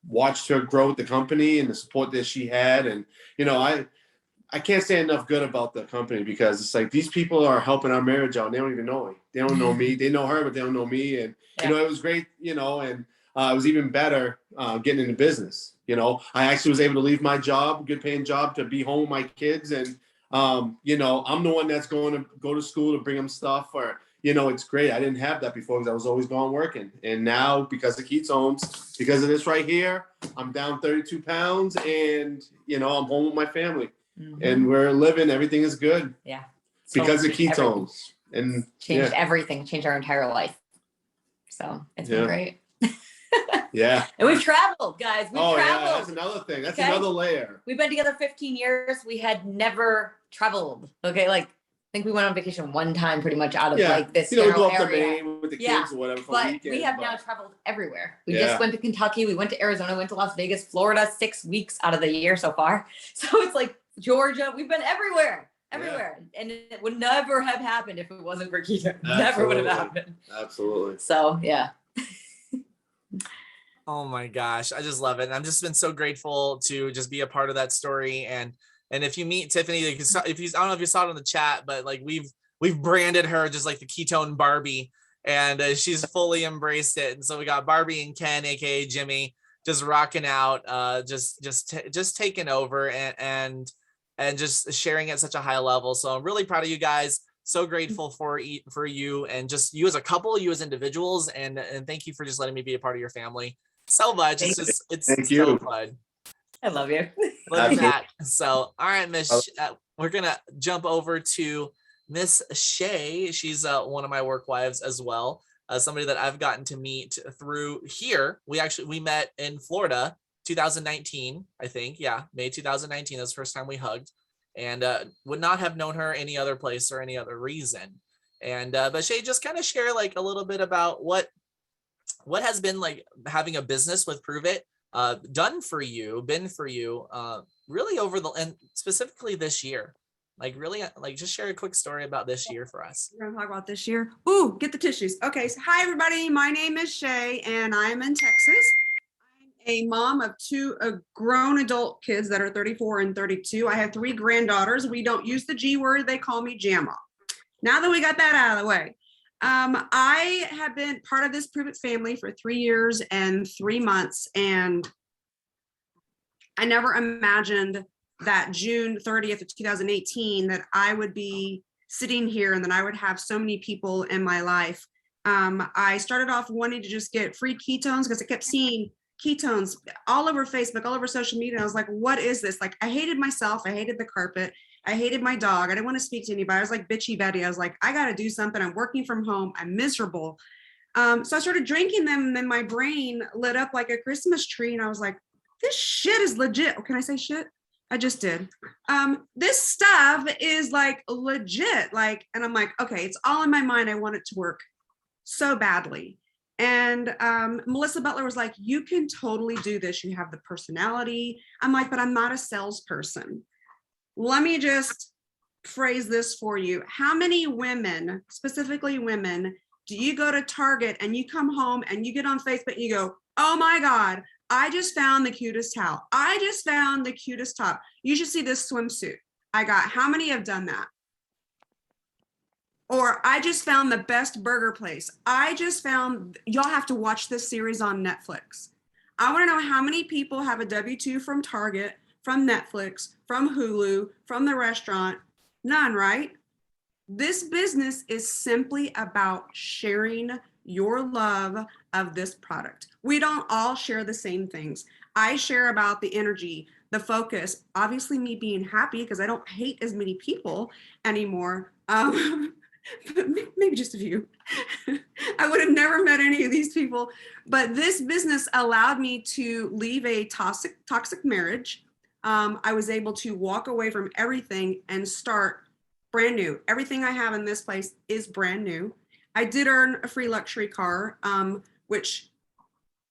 watched her grow with the company and the support that she had. And, I can't say enough good about the company because it's like these people are helping our marriage out. And they don't even know me. They don't know me. They know her, but they don't know me. And, it was great, and it was even better getting into business. I actually was able to leave my job, good paying job, to be home with my kids. And, I'm the one that's going to go to school to bring them stuff or, it's great. I didn't have that before because I was always gone working. And now because of ketones, because of this right here, I'm down 32 pounds and, I'm home with my family. And we're living, everything is good. Yeah. Because of ketones. And changed everything, changed our entire life. So it's been great. Yeah. And we've traveled, guys. We've traveled. Yeah, that's another thing. That's another layer. We've been together 15 years. We had never traveled. Okay. Like, I think we went on vacation one time pretty much out of like this we go up area. to Maine with the kids or whatever for but a weekend. We have now traveled everywhere. We just went to Kentucky. We went to Arizona, went to Las Vegas, Florida, 6 weeks out of the year so far. So it's like Georgia. We've been everywhere. And it would never have happened if it wasn't for keto. Never would have happened. Absolutely. So yeah. Oh my gosh, I just love it. And I've just been so grateful to just be a part of that story. And if you meet Tiffany, I don't know if you saw it in the chat, but like we've branded her just like the ketone Barbie, and she's fully embraced it. And so we got Barbie and Ken, aka Jimmy, just rocking out, just taking over and just sharing at such a high level. So I'm really proud of you guys. So grateful for you and just you as a couple, you as individuals, and thank you for just letting me be a part of your family so much. It's so fun. I love you. Love that. So, all right, Miss, we're gonna jump over to Miss Shay. She's one of my work wives as well. somebody that I've gotten to meet through here. We met in Florida, 2019, I think. Yeah, May 2019. That's the first time we hugged, and would not have known her any other place or any other reason. And but Shay, just kind of share like a little bit about what has been like having a business with Pruvit been for you really over and specifically this year. Like really, like just share a quick story about this year for us. We're gonna talk about this year. Ooh, get the tissues. Okay, so hi everybody. My name is Shay and I'm in Texas. I'm a mom of two grown adult kids that are 34 and 32. I have 3 granddaughters. We don't use the G word. They call me Jamma. Now that we got that out of the way, I have been part of this Pruvit family for 3 years and 3 months, and I never imagined that June 30th of 2018 that I would be sitting here and that I would have so many people in my life. I started off wanting to just get free ketones because I kept seeing ketones all over Facebook, all over social media. I was like, what is this? Like, I hated myself. I hated the carpet. I hated my dog. I didn't want to speak to anybody. I was like bitchy Betty. I was like, I got to do something. I'm working from home. I'm miserable. So I started drinking them, and then my brain lit up like a Christmas tree. And I was like, this shit is legit. Oh, can I say shit? I just did. This stuff is like legit. Like, and I'm like, okay, it's all in my mind. I want it to work so badly. And Melissa Butler was like, you can totally do this. You have the personality. I'm like, but I'm not a salesperson. Let me just phrase this for you. How many women, specifically women, do you go to Target and you come home and you get on Facebook and you go, oh my God, I just found the cutest towel. I just found the cutest top. You should see this swimsuit I got. How many have done that? Or I just found the best burger place. Y'all have to watch this series on Netflix. I want to know how many people have a W-2 from Target, from Netflix, from Hulu, from the restaurant. None, right? This business is simply about sharing your love of this product. We don't all share the same things. I share about the energy, the focus, obviously me being happy because I don't hate as many people anymore. Maybe just a few. I would have never met any of these people, but this business allowed me to leave a toxic marriage. I was able to walk away from everything and start brand new. Everything I have in this place is brand new. I did earn a free luxury car, which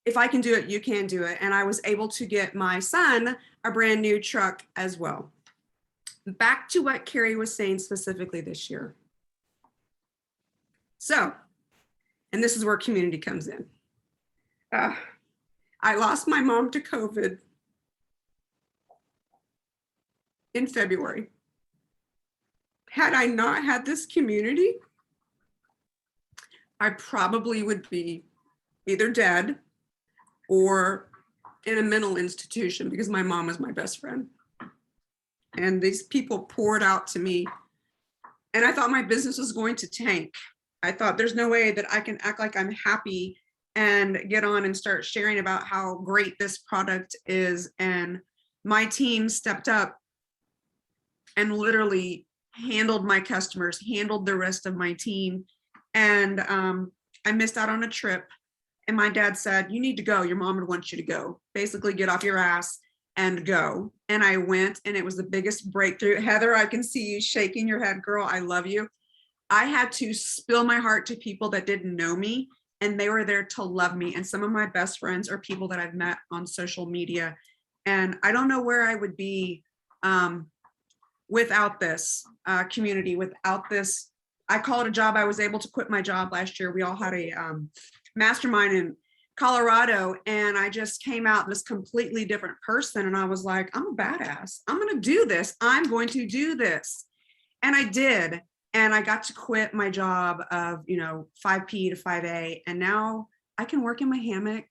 if I can do it, you can do it. And I was able to get my son a brand new truck as well. Back to what Carrie was saying specifically this year. So, and this is where community comes in. I lost my mom to COVID in February. Had I not had this community, I probably would be either dead or in a mental institution because my mom was my best friend. And these people poured out to me. And I thought my business was going to tank. I thought there's no way that I can act like I'm happy and get on and start sharing about how great this product is. And my team stepped up and literally handled my customers, handled the rest of my team. And I missed out on a trip. And my dad said, you need to go. Your mom would want you to go. Basically, get off your ass and go. And I went, and it was the biggest breakthrough. Heather, I can see you shaking your head, girl. I love you. I had to spill my heart to people that didn't know me, and they were there to love me. And some of my best friends are people that I've met on social media. And I don't know where I would be without this community, without this. I call it a job. I was able to quit my job last year. We all had a mastermind in Colorado, and I just came out this completely different person. And I was like, I'm a badass. I'm going to do this. I'm going to do this. And I did. And I got to quit my job of, 5P to 5A. And now I can work in my hammock.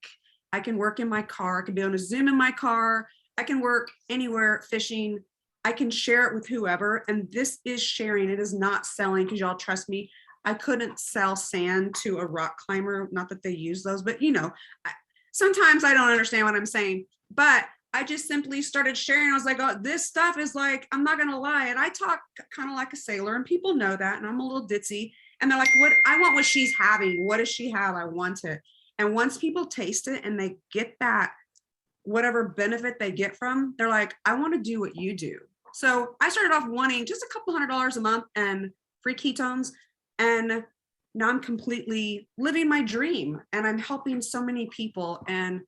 I can work in my car. I can be on a Zoom in my car. I can work anywhere fishing. I can share it with whoever. And this is sharing. It is not selling, because y'all trust me. I couldn't sell sand to a rock climber. Not that they use those, but sometimes I don't understand what I'm saying. But I just simply started sharing. I was like, oh, this stuff is like, I'm not going to lie. And I talk kind of like a sailor, and people know that. And I'm a little ditzy. And they're like, what, I want what she's having. What does she have? I want it. And once people taste it and they get that, whatever benefit they get from, they're like, I want to do what you do. So I started off wanting just a couple $100 a month and free ketones. And now I'm completely living my dream and I'm helping so many people. And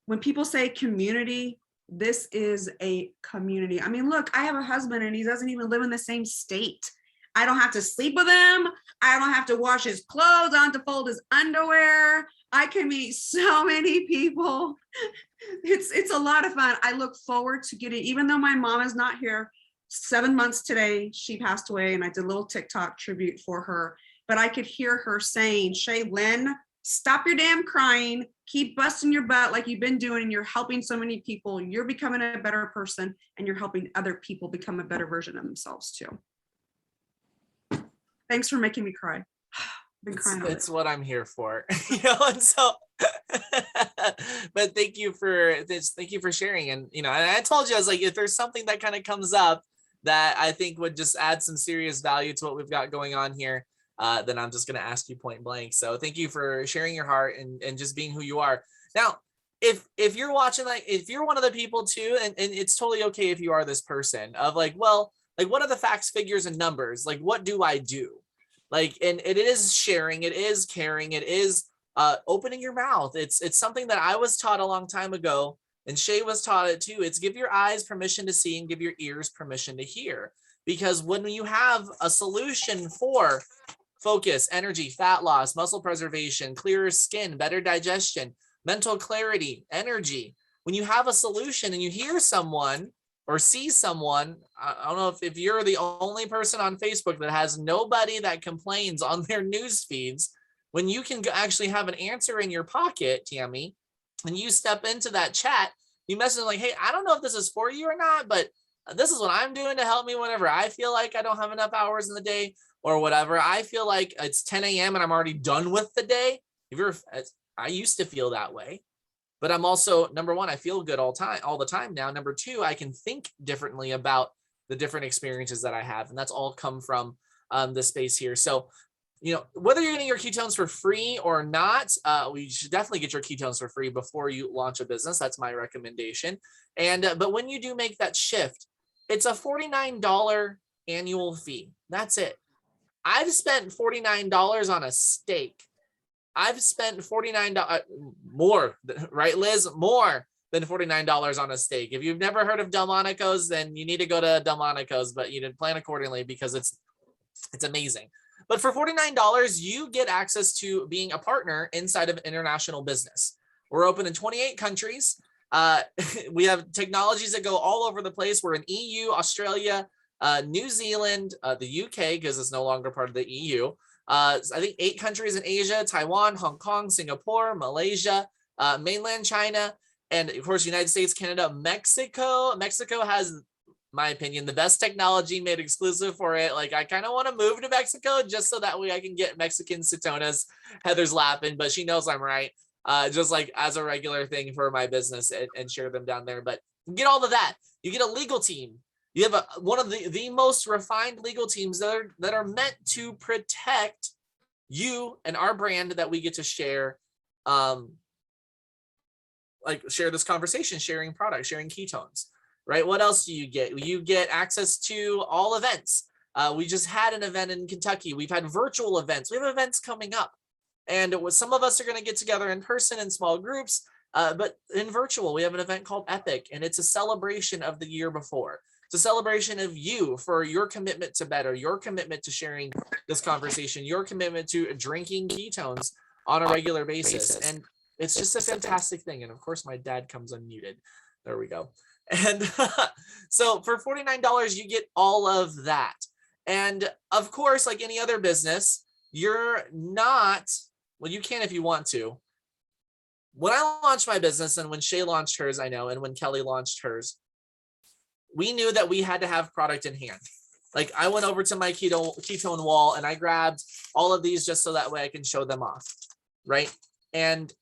when people say community, this is a community. I mean, look, I have a husband and he doesn't even live in the same state. I don't have to sleep with him. I don't have to wash his clothes. I don't have to fold his underwear. I can meet so many people. It's a lot of fun. I look forward to getting, even though my mom is not here, 7 months today, she passed away and I did a little TikTok tribute for her, but I could hear her saying, Shaylin, stop your damn crying, keep busting your butt like you've been doing, and you're helping so many people. You're becoming a better person and you're helping other people become a better version of themselves too. Thanks for making me cry. Been crying all It's day. what I'm here for. You know, and so but thank you for this, thank you for sharing. And you know, and I told you, I was like, if there's something that kind of comes up that I think would just add some serious value to what we've got going on here, then I'm just going to ask you point blank. So thank you for sharing your heart and just being who you are. Now, if you're watching, like, if you're one of the people too, and it's totally okay if you are this person of like, well, like, what are the facts, figures, and numbers? Like, what do I do? Like, and it is sharing, it is caring, it is opening your mouth. It's something that I was taught a long time ago, and Shay was taught it too. It's give your eyes permission to see and give your ears permission to hear. Because when you have a solution for focus, energy, fat loss, muscle preservation, clearer skin, better digestion, mental clarity, energy, when you have a solution and you hear someone or see someone, I don't know if you're the only person on Facebook that has nobody that complains on their news feeds, when you can actually have an answer in your pocket, Tammy, and you step into that chat, you message them like, hey, I don't know if this is for you or not, but this is what I'm doing to help me whenever I feel like I don't have enough hours in the day or whatever. I feel like it's 10 a.m. and I'm already done with the day. I used to feel that way. But I'm also, number one, I feel good all the time now. Number two, I can think differently about the different experiences that I have. And that's all come from the space here. So, you know, whether you're getting your ketones for free or not, we should definitely get your ketones for free before you launch a business. That's my recommendation. And but when you do make that shift, it's a $49 annual fee. That's it. I've spent $49 on a steak. I've spent $49 more, right, Liz? More than $49 on a steak. If you've never heard of Delmonico's, then you need to go to Delmonico's, but you didn't plan accordingly because it's amazing. But for $49, you get access to being a partner inside of international business. We're open in 28 countries. We have technologies that go all over the place. We're in EU, Australia, New Zealand, the UK, because it's no longer part of the EU. I think 8 countries in Asia: Taiwan, Hong Kong, Singapore, Malaysia, mainland China, and of course, United States, Canada, Mexico. Mexico has, my opinion, the best technology made exclusive for it. Like, I kind of want to move to Mexico just so that way I can get Mexican Ketones. Heather's laughing, but she knows I'm right. Just like as a regular thing for my business and share them down there. But you get all of that. You get a legal team. You have one of the most refined legal teams that are meant to protect you and our brand that we get to share, share this conversation, sharing products, sharing ketones, right? What else do you get? You get access to all events. We just had an event in Kentucky. We've had virtual events. We have events coming up. And some of us are going to get together in person in small groups, but in virtual, we have an event called Epic, and it's a celebration of the year before. It's a celebration of you for your commitment to better, your commitment to sharing this conversation, your commitment to drinking ketones on a regular basis. And it's just a fantastic thing. And of course, my dad comes unmuted. There we go. And so for $49, you get all of that. And of course, like any other business, you're not, well, you can if you want to. When I launched my business and when Shay launched hers, I know, and when Kelly launched hers, we knew that we had to have product in hand. Like, I went over to my ketone wall and I grabbed all of these just so that way I can show them off, right? And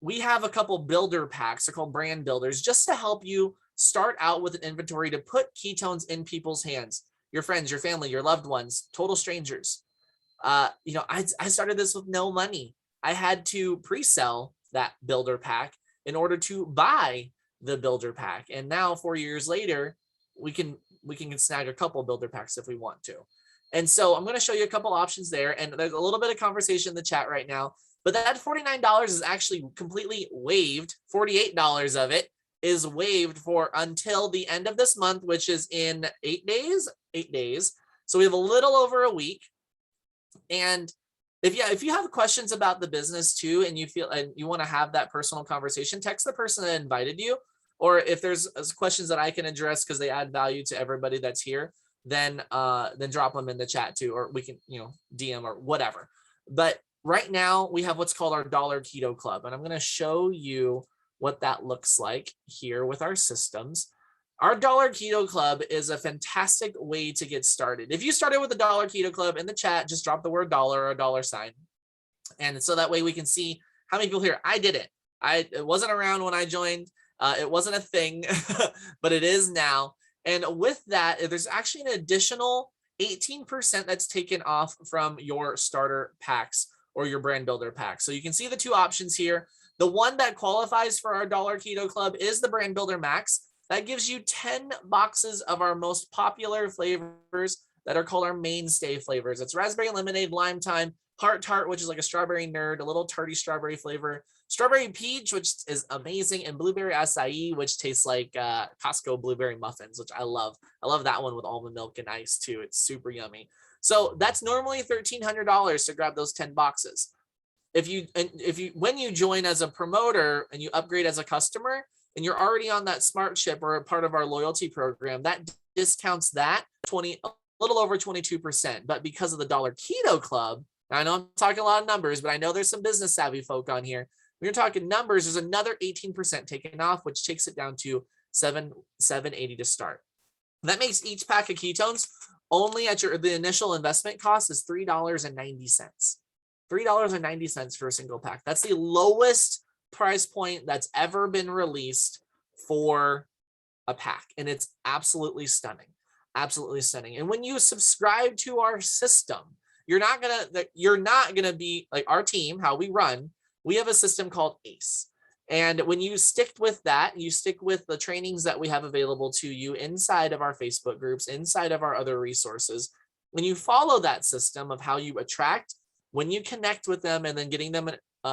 we have a couple builder packs. They're called brand builders, just to help you start out with an inventory to put ketones in people's hands, your friends, your family, your loved ones, total strangers. I started this with no money. I had to pre-sell that builder pack in order to buy the builder pack. And now 4 years later, we can snag a couple builder packs if we want to. And so I'm going to show you a couple options there. And there's a little bit of conversation in the chat right now, but that $49 is actually completely waived. $48 of it is waived for until the end of this month, which is in 8 days. So we have a little over a week. And if you have questions about the business too, and you want to have that personal conversation, text the person that invited you. Or if there's questions that I can address because they add value to everybody that's here, then drop them in the chat too, or we can, DM or whatever. But right now we have what's called our Dollar Keto Club. And I'm going to show you what that looks like here with our systems. Our Dollar Keto Club is a fantastic way to get started. If you started with the Dollar Keto Club in the chat, just drop the word dollar or a dollar sign. And so that way we can see how many people here. I did it. It wasn't around when I joined. It wasn't a thing, but it is now. And with that, there's actually an additional 18% that's taken off from your starter packs or your brand builder packs. So you can see the two options here. The one that qualifies for our Dollar Keto Club is the Brand Builder Max. That gives you 10 boxes of our most popular flavors that are called our mainstay flavors. It's raspberry lemonade, lime thyme, heart tart, which is like a strawberry nerd, a little tarty strawberry flavor, strawberry peach, which is amazing, and blueberry acai, which tastes like Costco blueberry muffins, which I love. I love that one with almond milk and ice too. It's super yummy. So that's normally $1,300 to grab those 10 boxes. When you join as a promoter and you upgrade as a customer, and you're already on that smart chip or a part of our loyalty program, that discounts that a little over 22%. But because of the Dollar Keto Club, I know I'm talking a lot of numbers, but I know there's some business savvy folk on here. When you're talking numbers, there's another 18% taken off, which takes it down to $780 to start. That makes each pack of ketones only at the initial investment cost is $3.90. $3.90 for a single pack. That's the lowest price point that's ever been released for a pack, and it's absolutely stunning. And when you subscribe to our system, you're not gonna be like our team. How we run, we have a system called ACE, and when you stick with that, you stick with the trainings that we have available to you inside of our Facebook groups, inside of our other resources. When you follow that system of how you attract, when you connect with them, and then getting them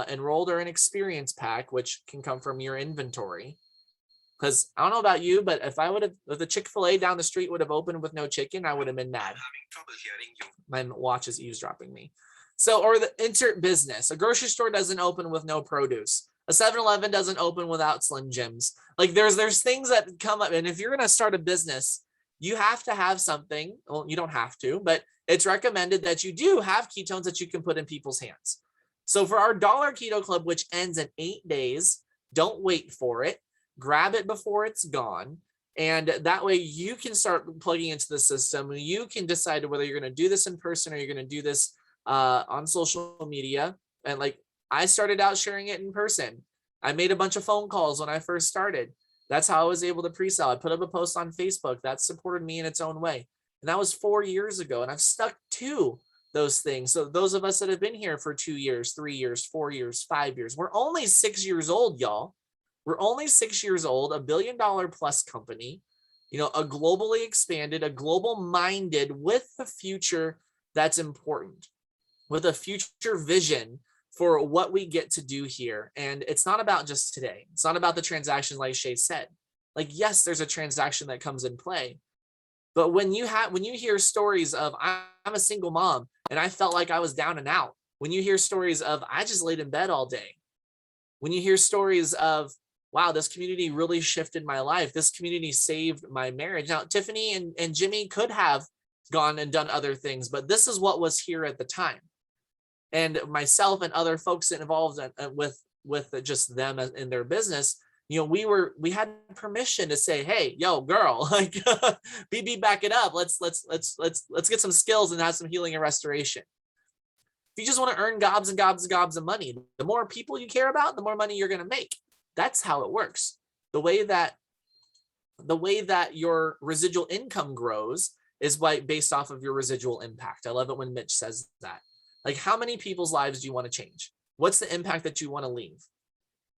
enrolled or an experience pack, which can come from your inventory. Because I don't know about you, but if the Chick-fil-A down the street would have opened with no chicken, I would have been mad. My watch is eavesdropping me. So, or the insert business. A grocery store doesn't open with no produce. A 7-Eleven doesn't open without Slim Jims. Like there's things that come up, and if you're going to start a business, you have to have something. Well, you don't have to, but it's recommended that you do have ketones that you can put in people's hands. So for our Dollar Keto Club, which ends in 8 days, don't wait for it. Grab it before it's gone. And that way you can start plugging into the system. You can decide whether you're going to do this in person or you're going to do this on social media. And like I started out sharing it in person. I made a bunch of phone calls when I first started. That's how I was able to pre-sell. I put up a post on Facebook that supported me in its own way. And that was 4 years ago. And I've stuck to those things. So those of us that have been here for 2 years, 3 years, 4 years, 5 years, we're only 6 years old, y'all. We're only 6 years old, $1 billion plus company, a globally expanded, a global minded with the future that's important, with a future vision for what we get to do here. And it's not about just today. It's not about the transaction like Shay said. Like, yes, there's a transaction that comes in play. But when you hear stories of I'm a single mom and I felt like I was down and out, when you hear stories of I just laid in bed all day, when you hear stories of, wow, this community really shifted my life, this community saved my marriage. Now, Tiffany and Jimmy could have gone and done other things, but this is what was here at the time. And myself and other folks involved with just them in their business, we had permission to say, hey, yo, girl, like BB, back it up. Let's get some skills and have some healing and restoration. If you just want to earn gobs and gobs and gobs of money, the more people you care about, the more money you're going to make. That's how it works. The way that your residual income grows is based off of your residual impact. I love it when Mitch says that. Like, how many people's lives do you want to change? What's the impact that you want to leave?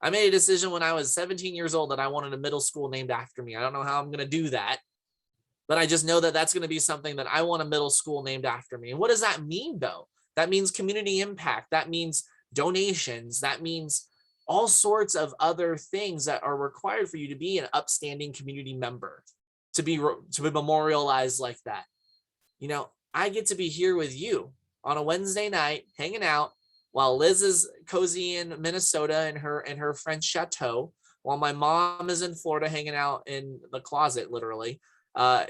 I made a decision when I was 17 years old that I wanted a middle school named after me. I don't know how I'm going to do that, but I just know that that's going to be something that I want a middle school named after me. And what does that mean, though? That means community impact. That means donations. That means all sorts of other things that are required for you to be an upstanding community member, to be memorialized like that. You know, I get to be here with you on a Wednesday night, hanging out, while Liz is cozy in Minnesota in her French chateau, while my mom is in Florida hanging out in the closet, literally,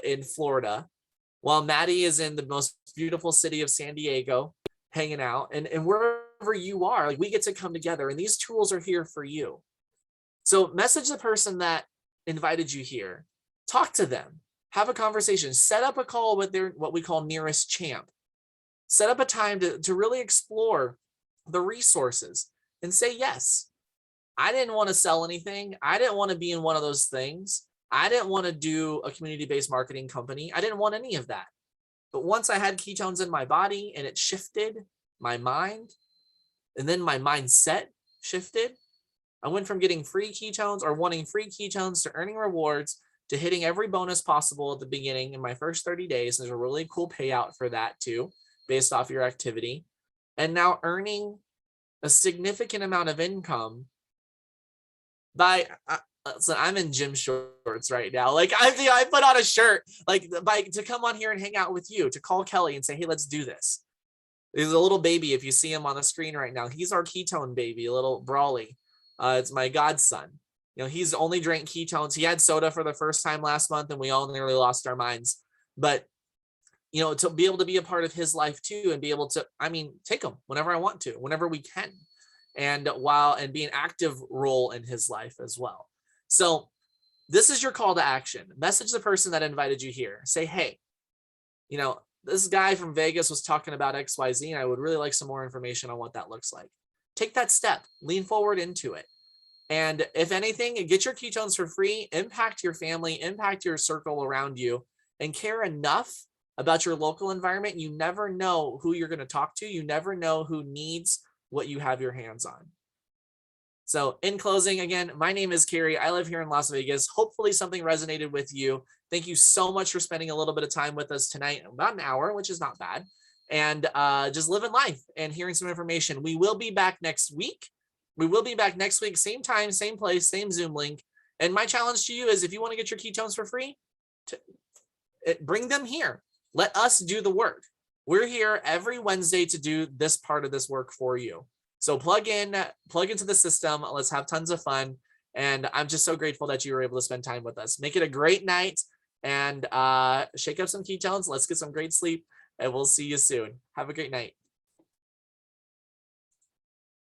in Florida, while Maddie is in the most beautiful city of San Diego hanging out, and wherever you are, like, we get to come together, and these tools are here for you. So message the person that invited you here, talk to them, have a conversation, set up a call with their, what we call nearest champ, set up a time to really explore the resources and say, yes, I didn't want to sell anything. I didn't want to be in one of those things. I didn't want to do a community-based marketing company. I didn't want any of that. But once I had ketones in my body and it shifted my mind, and then my mindset shifted, I went from getting free ketones or wanting free ketones to earning rewards to hitting every bonus possible at the beginning in my first 30 days. There's a really cool payout for that too, based off your activity. And now earning a significant amount of income by, so I'm in gym shorts right now. Like, I put on a shirt, like, to come on here and hang out with you, to call Kelly and say, hey, let's do this. There's a little baby, if you see him on the screen right now, he's our ketone baby, a little Brawly. It's my godson. You know, he's only drank ketones. He had soda for the first time last month, and we all nearly lost our minds. But, you know, to be able to be a part of his life too, and be able to, I mean, take him whenever I want to, whenever we can, and be an active role in his life as well. So this is your call to action. Message the person that invited you here. Say, hey, you know, this guy from Vegas was talking about XYZ, and I would really like some more information on what that looks like. Take that step, lean forward into it. And if anything, get your ketones for free, impact your family, impact your circle around you, and care enough about your local environment. You never know who you're going to talk to. You never know who needs what you have your hands on. So in closing, again, my name is Carrie. I live here in Las Vegas. Hopefully something resonated with you. Thank you so much for spending a little bit of time with us tonight, about an hour, which is not bad. And just living life and hearing some information. We will be back next week. Same time, same place, same Zoom link. And my challenge to you is, if you want to get your ketones for free, bring them here. Let us do the work. We're here every Wednesday to do this part of this work for you. So plug into the system. Let's have tons of fun. And I'm just so grateful that you were able to spend time with us. Make it a great night, and shake up some ketones. Let's get some great sleep, and we'll see you soon. Have a great night.